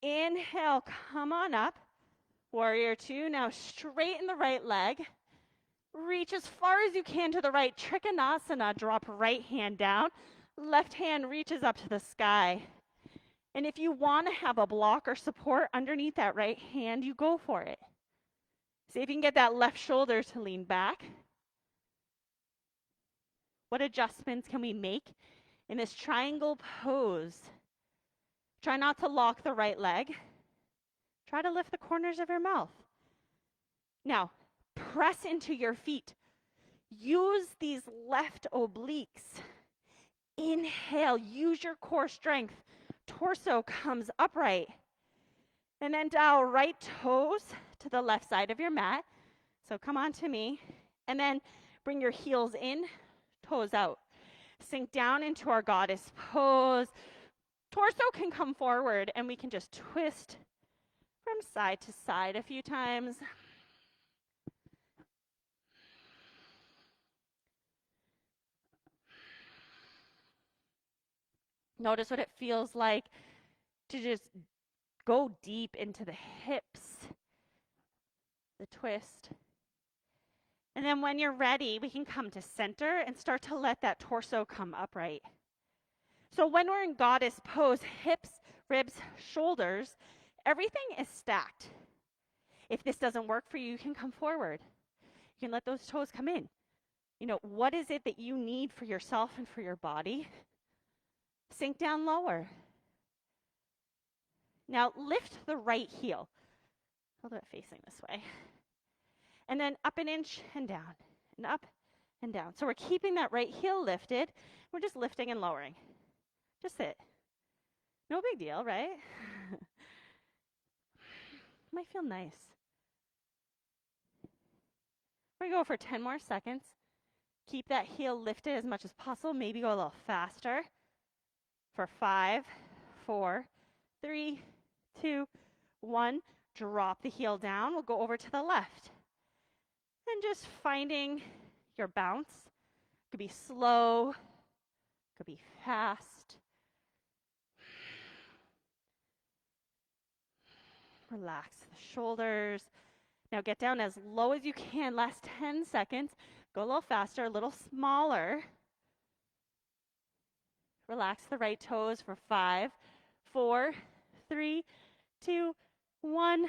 Inhale, come on up. Warrior 2, now straighten the right leg. Reach as far as you can to the right. Trikonasana, drop right hand down. Left hand reaches up to the sky. And if you want to have a block or support underneath that right hand, you go for it. See if you can get that left shoulder to lean back. What adjustments can we make in this triangle pose? Try not to lock the right leg. Try to lift the corners of your mouth. Now, press into your feet. Use these left obliques. Inhale, use your core strength. Torso comes upright. And then dial right toes to the left side of your mat. So come on to me. And then bring your heels in, toes out. Sink down into our goddess pose. Torso can come forward and we can just twist from side to side a few times. Notice what it feels like to just go deep into the hips, the twist. And then when you're ready, we can come to center and start to let that torso come upright. So when we're in goddess pose, hips, ribs, shoulders, everything is stacked. If this doesn't work for you, you can come forward. You can let those toes come in. You know, what is it that you need for yourself and for your body? Sink down lower. Now lift the right heel. Hold it facing this way. And then up an inch and down, and up and down. So we're keeping that right heel lifted. We're just lifting and lowering. Just sit. No big deal, right? Might feel nice. We're going to go for 10 more seconds. Keep that heel lifted as much as possible. Maybe go a little faster. For 5, 4, 3, 2, 1. Drop the heel down. We'll go over to the left. And just finding your bounce. Could be slow. Could be fast. Relax the shoulders. Now get down as low as you can. Last 10 seconds. Go a little faster, a little smaller. Relax the right toes for 5, 4, 3, 2, 1.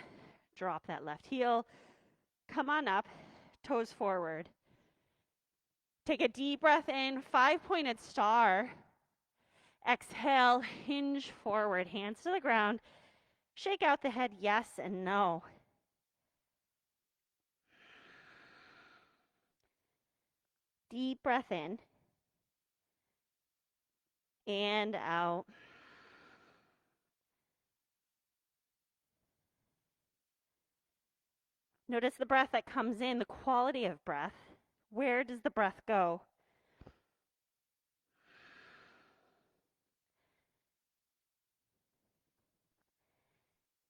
Drop that left heel. Come on up, toes forward. Take a deep breath in, 5-pointed star. Exhale, hinge forward, hands to the ground. Shake out the head, yes and no. Deep breath in and out. Notice the breath that comes in, the quality of breath. Where does the breath go?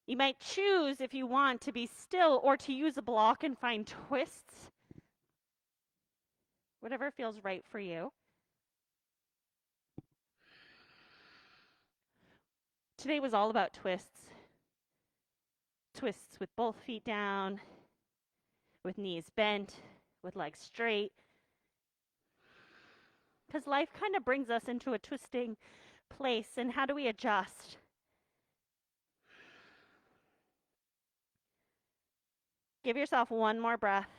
You might choose, if you want, to be still or to use a block and find twists. Whatever feels right for you. Today was all about twists. Twists with both feet down, with knees bent, with legs straight. Because life kind of brings us into a twisting place, and how do we adjust? Give yourself one more breath.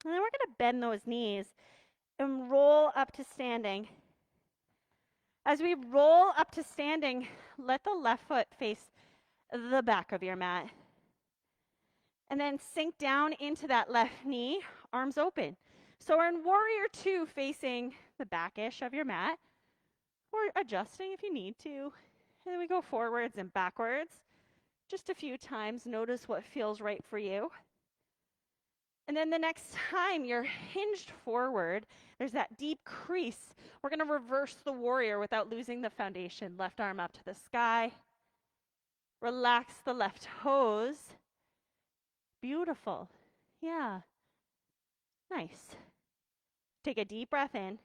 And then we're going to bend those knees and roll up to standing. As we roll up to standing, let the left foot face the back of your mat. And then sink down into that left knee, arms open. So we're in warrior 2 facing the back-ish of your mat, or adjusting if you need to. And then we go forwards and backwards. Just a few times, notice what feels right for you. And then the next time you're hinged forward, there's that deep crease. We're going to reverse the warrior without losing the foundation. Left arm up to the sky. Relax the left toes. Beautiful. Yeah. Nice. Take a deep breath in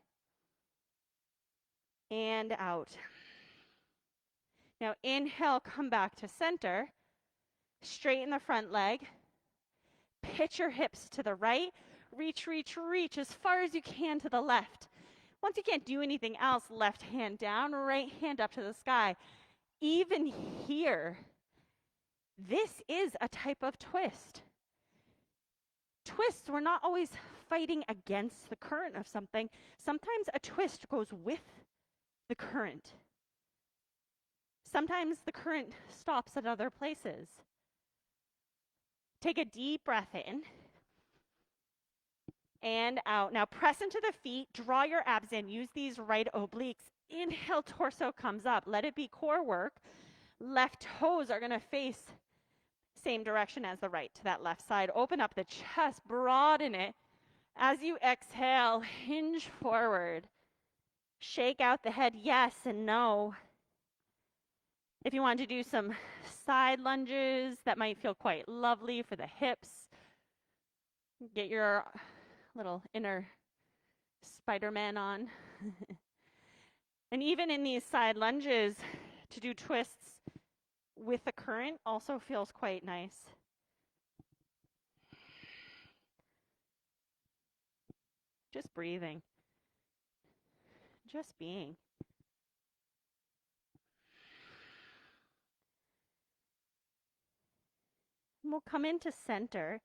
and out. Now inhale, come back to center. Straighten the front leg. Pitch your hips to the right. Reach, reach, reach as far as you can to the left. Once you can't do anything else, left hand down, right hand up to the sky. Even here, this is a type of twist. Twists, we're not always fighting against the current of something. Sometimes a twist goes with the current. Sometimes the current stops at other places. Take a deep breath in and out. Now press into the feet, draw your abs in, use these right obliques. Inhale, torso comes up. Let it be core work. Left toes are going to face same direction as the right to that left side. Open up the chest, broaden it. As you exhale, hinge forward. Shake out the head, yes and no. If you want to do some side lunges, that might feel quite lovely for the hips. Get your little inner Spider-Man on. And even in these side lunges, to do twists with the current also feels quite nice. Just breathing, just being. And we'll come into center,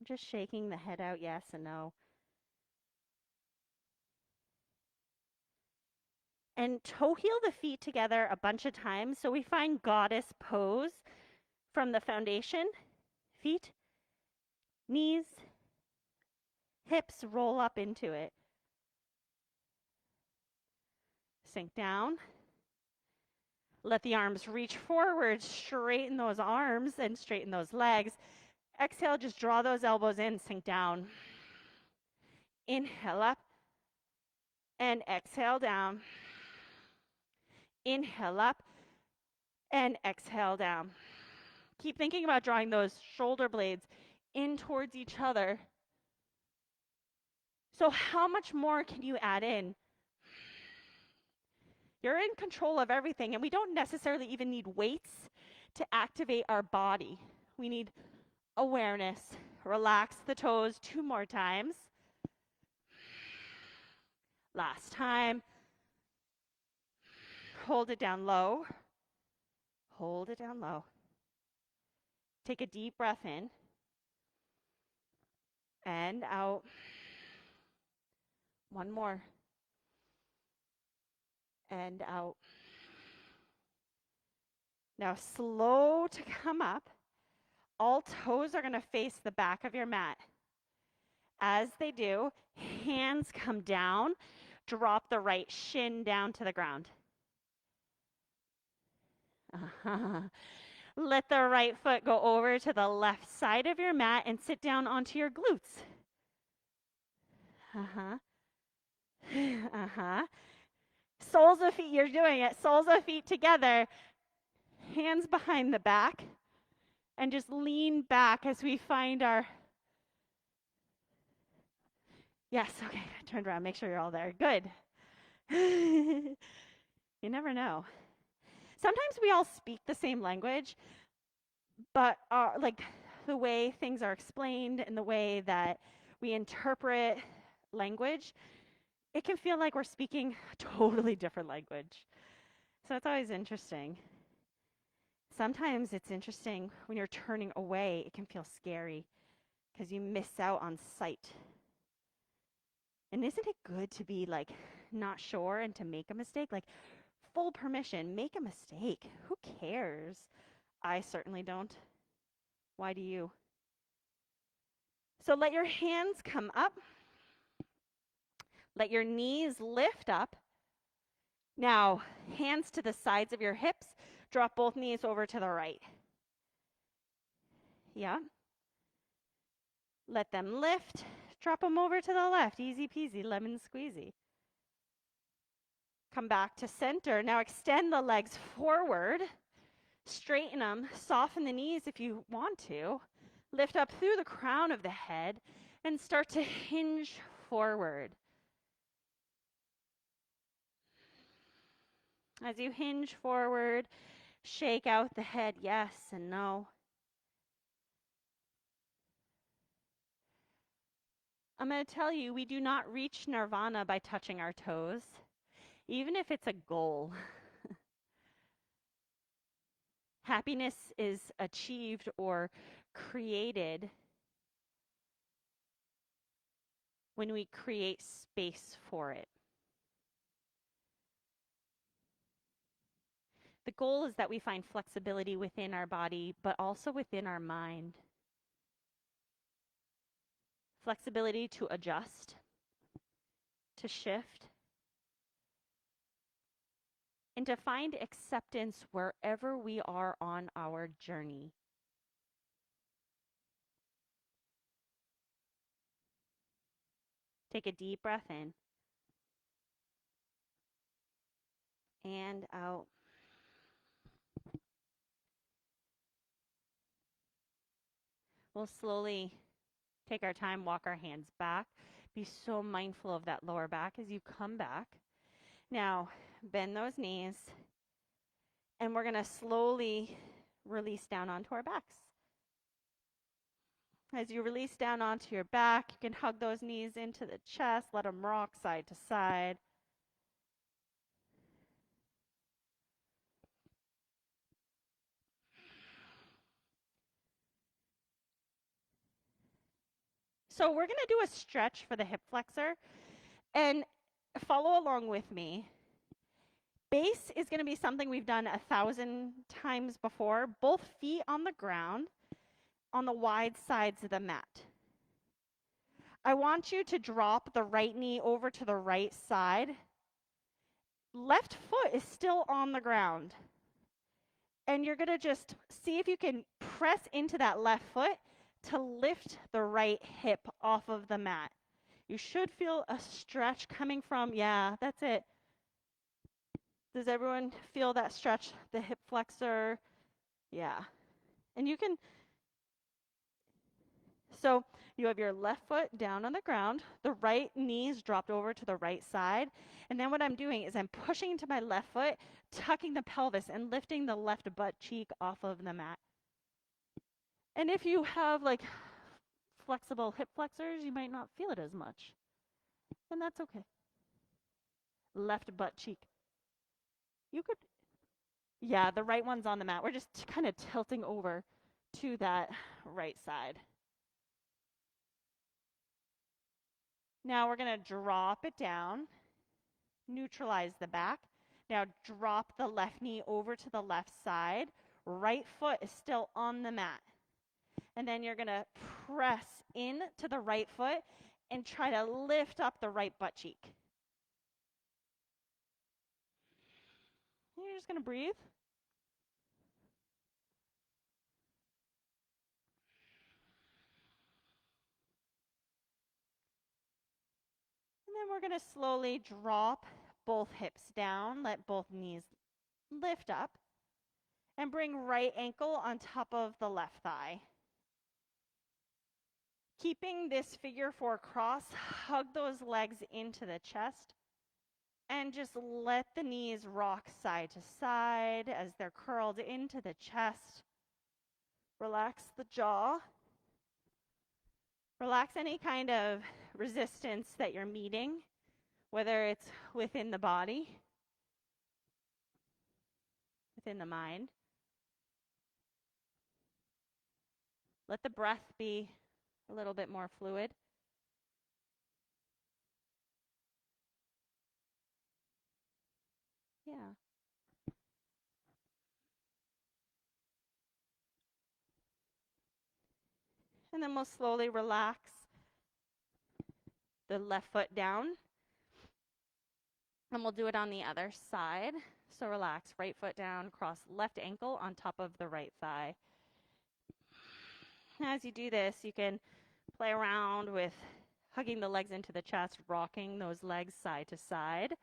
just shaking the head out, yes and no. And toe heel the feet together a bunch of times so we find goddess pose from the foundation. Feet, knees, hips roll up into it. Sink down. Let the arms reach forward, straighten those arms and straighten those legs. Exhale, just draw those elbows in, sink down. Inhale up and exhale down. Inhale up and exhale down. Keep thinking about drawing those shoulder blades in towards each other. So how much more can you add in? You're in control of everything, and we don't necessarily even need weights to activate our body. We need awareness. Relax the toes 2 more times. Last time. Hold it down low. Hold it down low. Take a deep breath in and out. One more. And out. Now slow to come up. All toes are going to face the back of your mat. As they do, hands come down. Drop the right shin down to the ground. Let the right foot go over to the left side of your mat and sit down onto your glutes. Soles of feet, you're doing it. Soles of feet together. Hands behind the back. And just lean back as we find our... Yes, okay, turned around. Make sure you're all there. Good. You never know. Sometimes we all speak the same language, but like the way things are explained and the way that we interpret language, it can feel like we're speaking a totally different language. So it's always interesting. Sometimes it's interesting when you're turning away, it can feel scary because you miss out on sight. And isn't it good to be like not sure and to make a mistake? Like full permission, make a mistake. Who cares? I certainly don't. Why do you? So let your hands come up. Let your knees lift up. Now, hands to the sides of your hips. Drop both knees over to the right. Yeah. Let them lift. Drop them over to the left. Easy peasy, lemon squeezy. Come back to center. Now extend the legs forward. Straighten them. Soften the knees if you want to. Lift up through the crown of the head and start to hinge forward. As you hinge forward, shake out the head, yes and no. I'm going to tell you, we do not reach nirvana by touching our toes, even if it's a goal. Happiness is achieved or created when we create space for it. The goal is that we find flexibility within our body, but also within our mind. Flexibility to adjust, to shift, and to find acceptance wherever we are on our journey. Take a deep breath in. and out. We'll slowly take our time, walk our hands back. Be so mindful of that lower back as you come back. Now, bend those knees, and we're going to slowly release down onto our backs. As you release down onto your back, you can hug those knees into the chest, let them rock side to side. So we're going to do a stretch for the hip flexor, and follow along with me. Base is going to be something we've done 1,000 times before, both feet on the ground on the wide sides of the mat. I want you to drop the right knee over to the right side. Left foot is still on the ground. And you're going to just see if you can press into that left foot to lift the right hip off of the mat. You should feel a stretch coming from, yeah, that's it. Does everyone feel that stretch? The hip flexor? Yeah. And you can, so you have your left foot down on the ground, the right knee's dropped over to the right side. And then what I'm doing is I'm pushing into my left foot, tucking the pelvis and lifting the left butt cheek off of the mat. And if you have like flexible hip flexors, you might not feel it as much. And that's okay. Left butt cheek. You could, yeah, the right one's on the mat. We're just kind of tilting over to that right side. Now we're going to drop it down, neutralize the back. Now drop the left knee over to the left side. Right foot is still on the mat. And then you're going to press in to the right foot and try to lift up the right butt cheek. You're just going to breathe. And then we're going to slowly drop both hips down, let both knees lift up, and bring right ankle on top of the left thigh. Keeping this figure four cross, hug those legs into the chest, and just let the knees rock side to side as they're curled into the chest. Relax the jaw. Relax any kind of resistance that you're meeting, whether it's within the body, within the mind. Let the breath be a little bit more fluid. Yeah. And then we'll slowly relax the left foot down. And we'll do it on the other side. So relax, right foot down, cross left ankle on top of the right thigh. As you do this, you can play around with hugging the legs into the chest, rocking those legs side to side.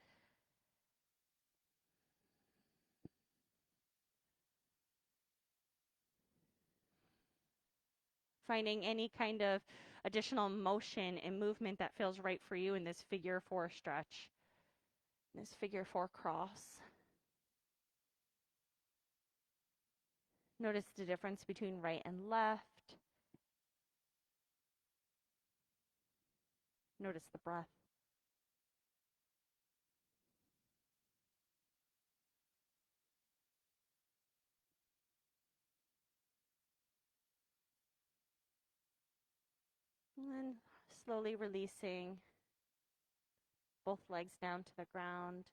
Finding any kind of additional motion and movement that feels right for you in this figure four stretch, this figure four cross. Notice the difference between right and left. Notice the breath. And then slowly releasing both legs down to the ground.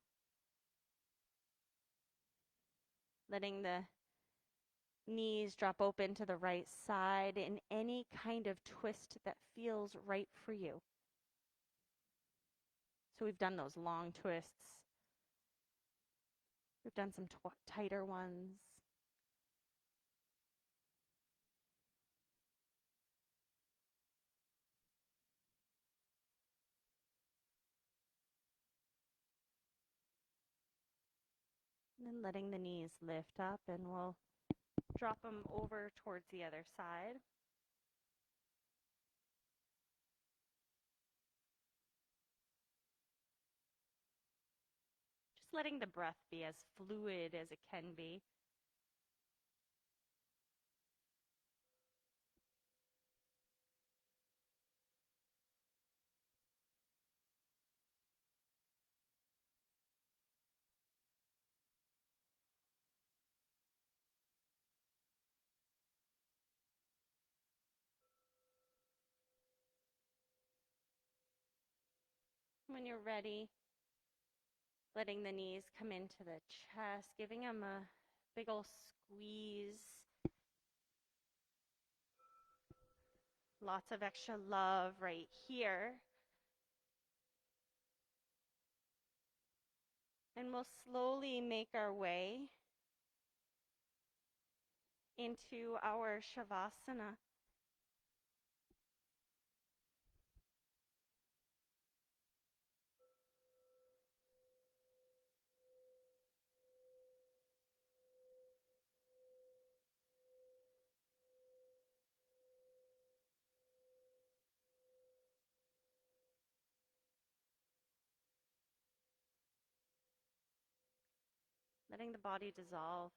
Letting the knees drop open to the right side in any kind of twist that feels right for you. So we've done those long twists. We've done some tighter ones. And then letting the knees lift up, and we'll drop them over towards the other side. Just letting the breath be as fluid as it can be. When you're ready, letting the knees come into the chest, giving them a big ol' squeeze. Lots of extra love right here. And we'll slowly make our way into our Shavasana. Letting the body dissolve.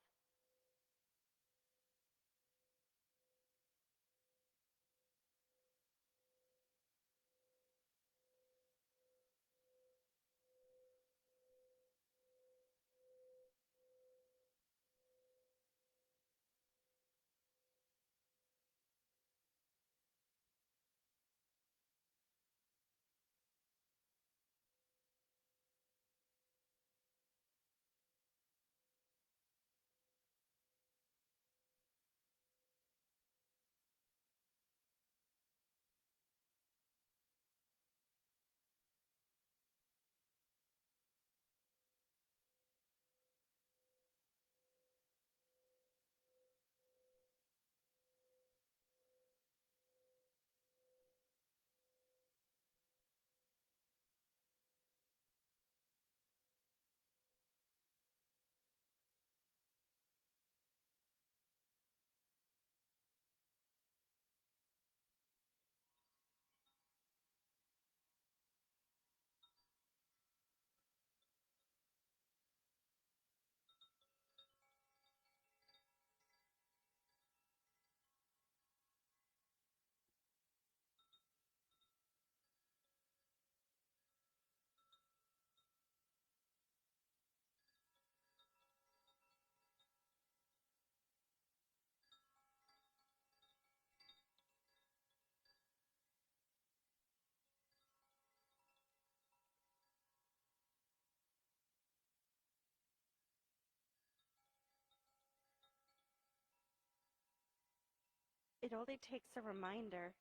It only takes a reminder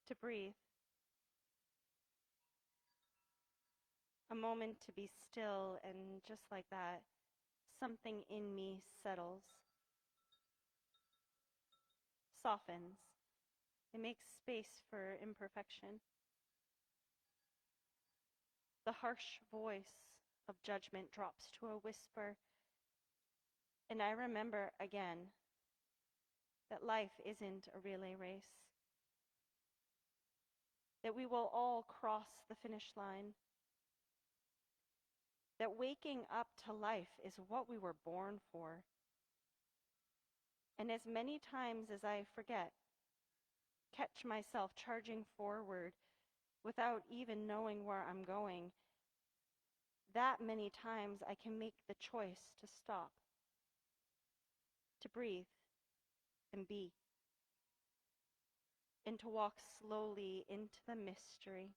to breathe, a moment to be still, and just like that, something in me settles, softens. It makes space for imperfection. The harsh voice of judgment drops to a whisper, and I remember again that life isn't a relay race, that we will all cross the finish line, that waking up to life is what we were born for. And as many times as I forget, catch myself charging forward without even knowing where I'm going, that many times I can make the choice to stop, to breathe and be, and to walk slowly into the mystery.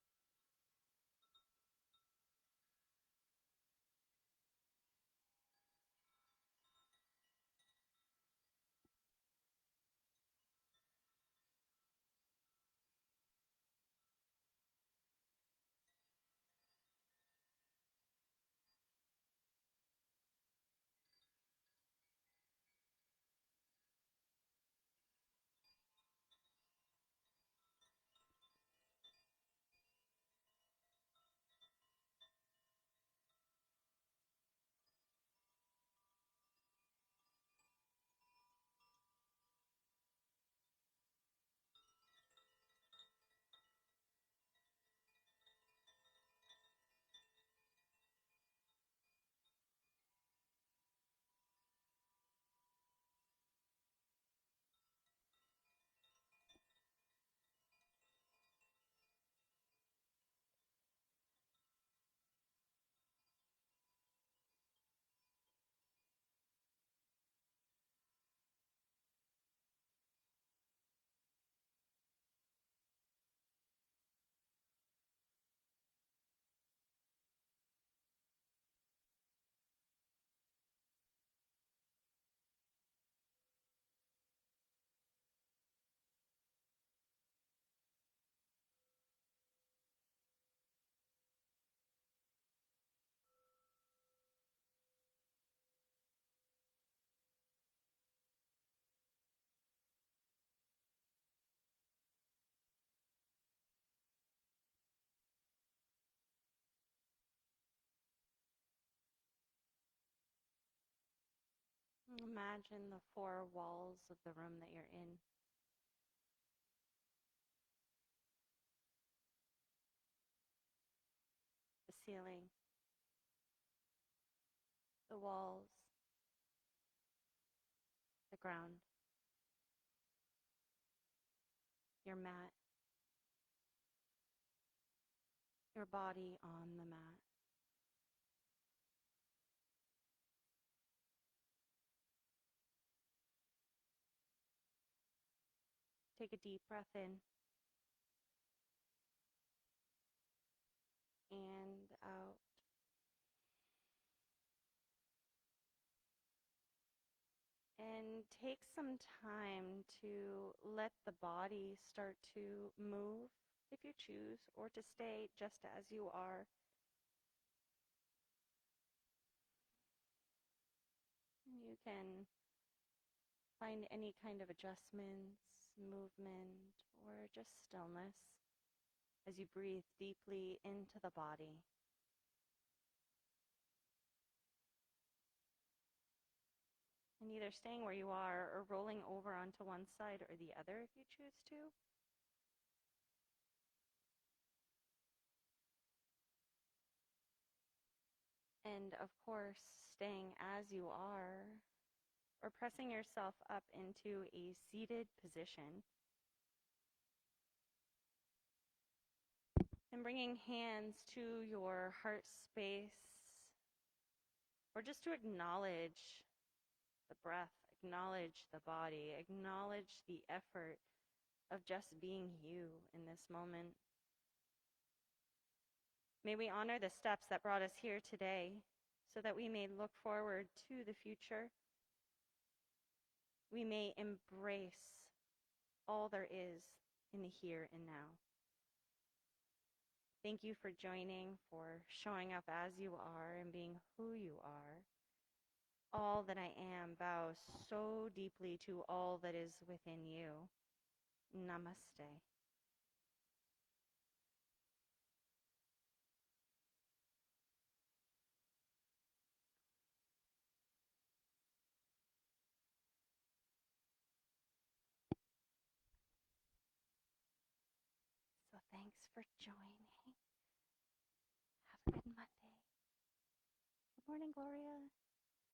Imagine the four walls of the room that you're in. The ceiling, the walls, the ground, your mat, your body on the mat. Take a deep breath in and out. And take some time to let the body start to move if you choose, or to stay just as you are. You can find any kind of adjustments, movement, or just stillness as you breathe deeply into the body. And either staying where you are or rolling over onto one side or the other if you choose to. And of course, staying as you are, or pressing yourself up into a seated position. And bringing hands to your heart space, or just to acknowledge the breath, acknowledge the body, acknowledge the effort of just being you in this moment. May we honor the steps that brought us here today so that we may look forward to the future. We may embrace all there is in the here and now. Thank you for joining, for showing up as you are and being who you are. All that I am bows so deeply to all that is within you. Namaste. So thanks for joining. Have a good Monday. Good morning, Gloria.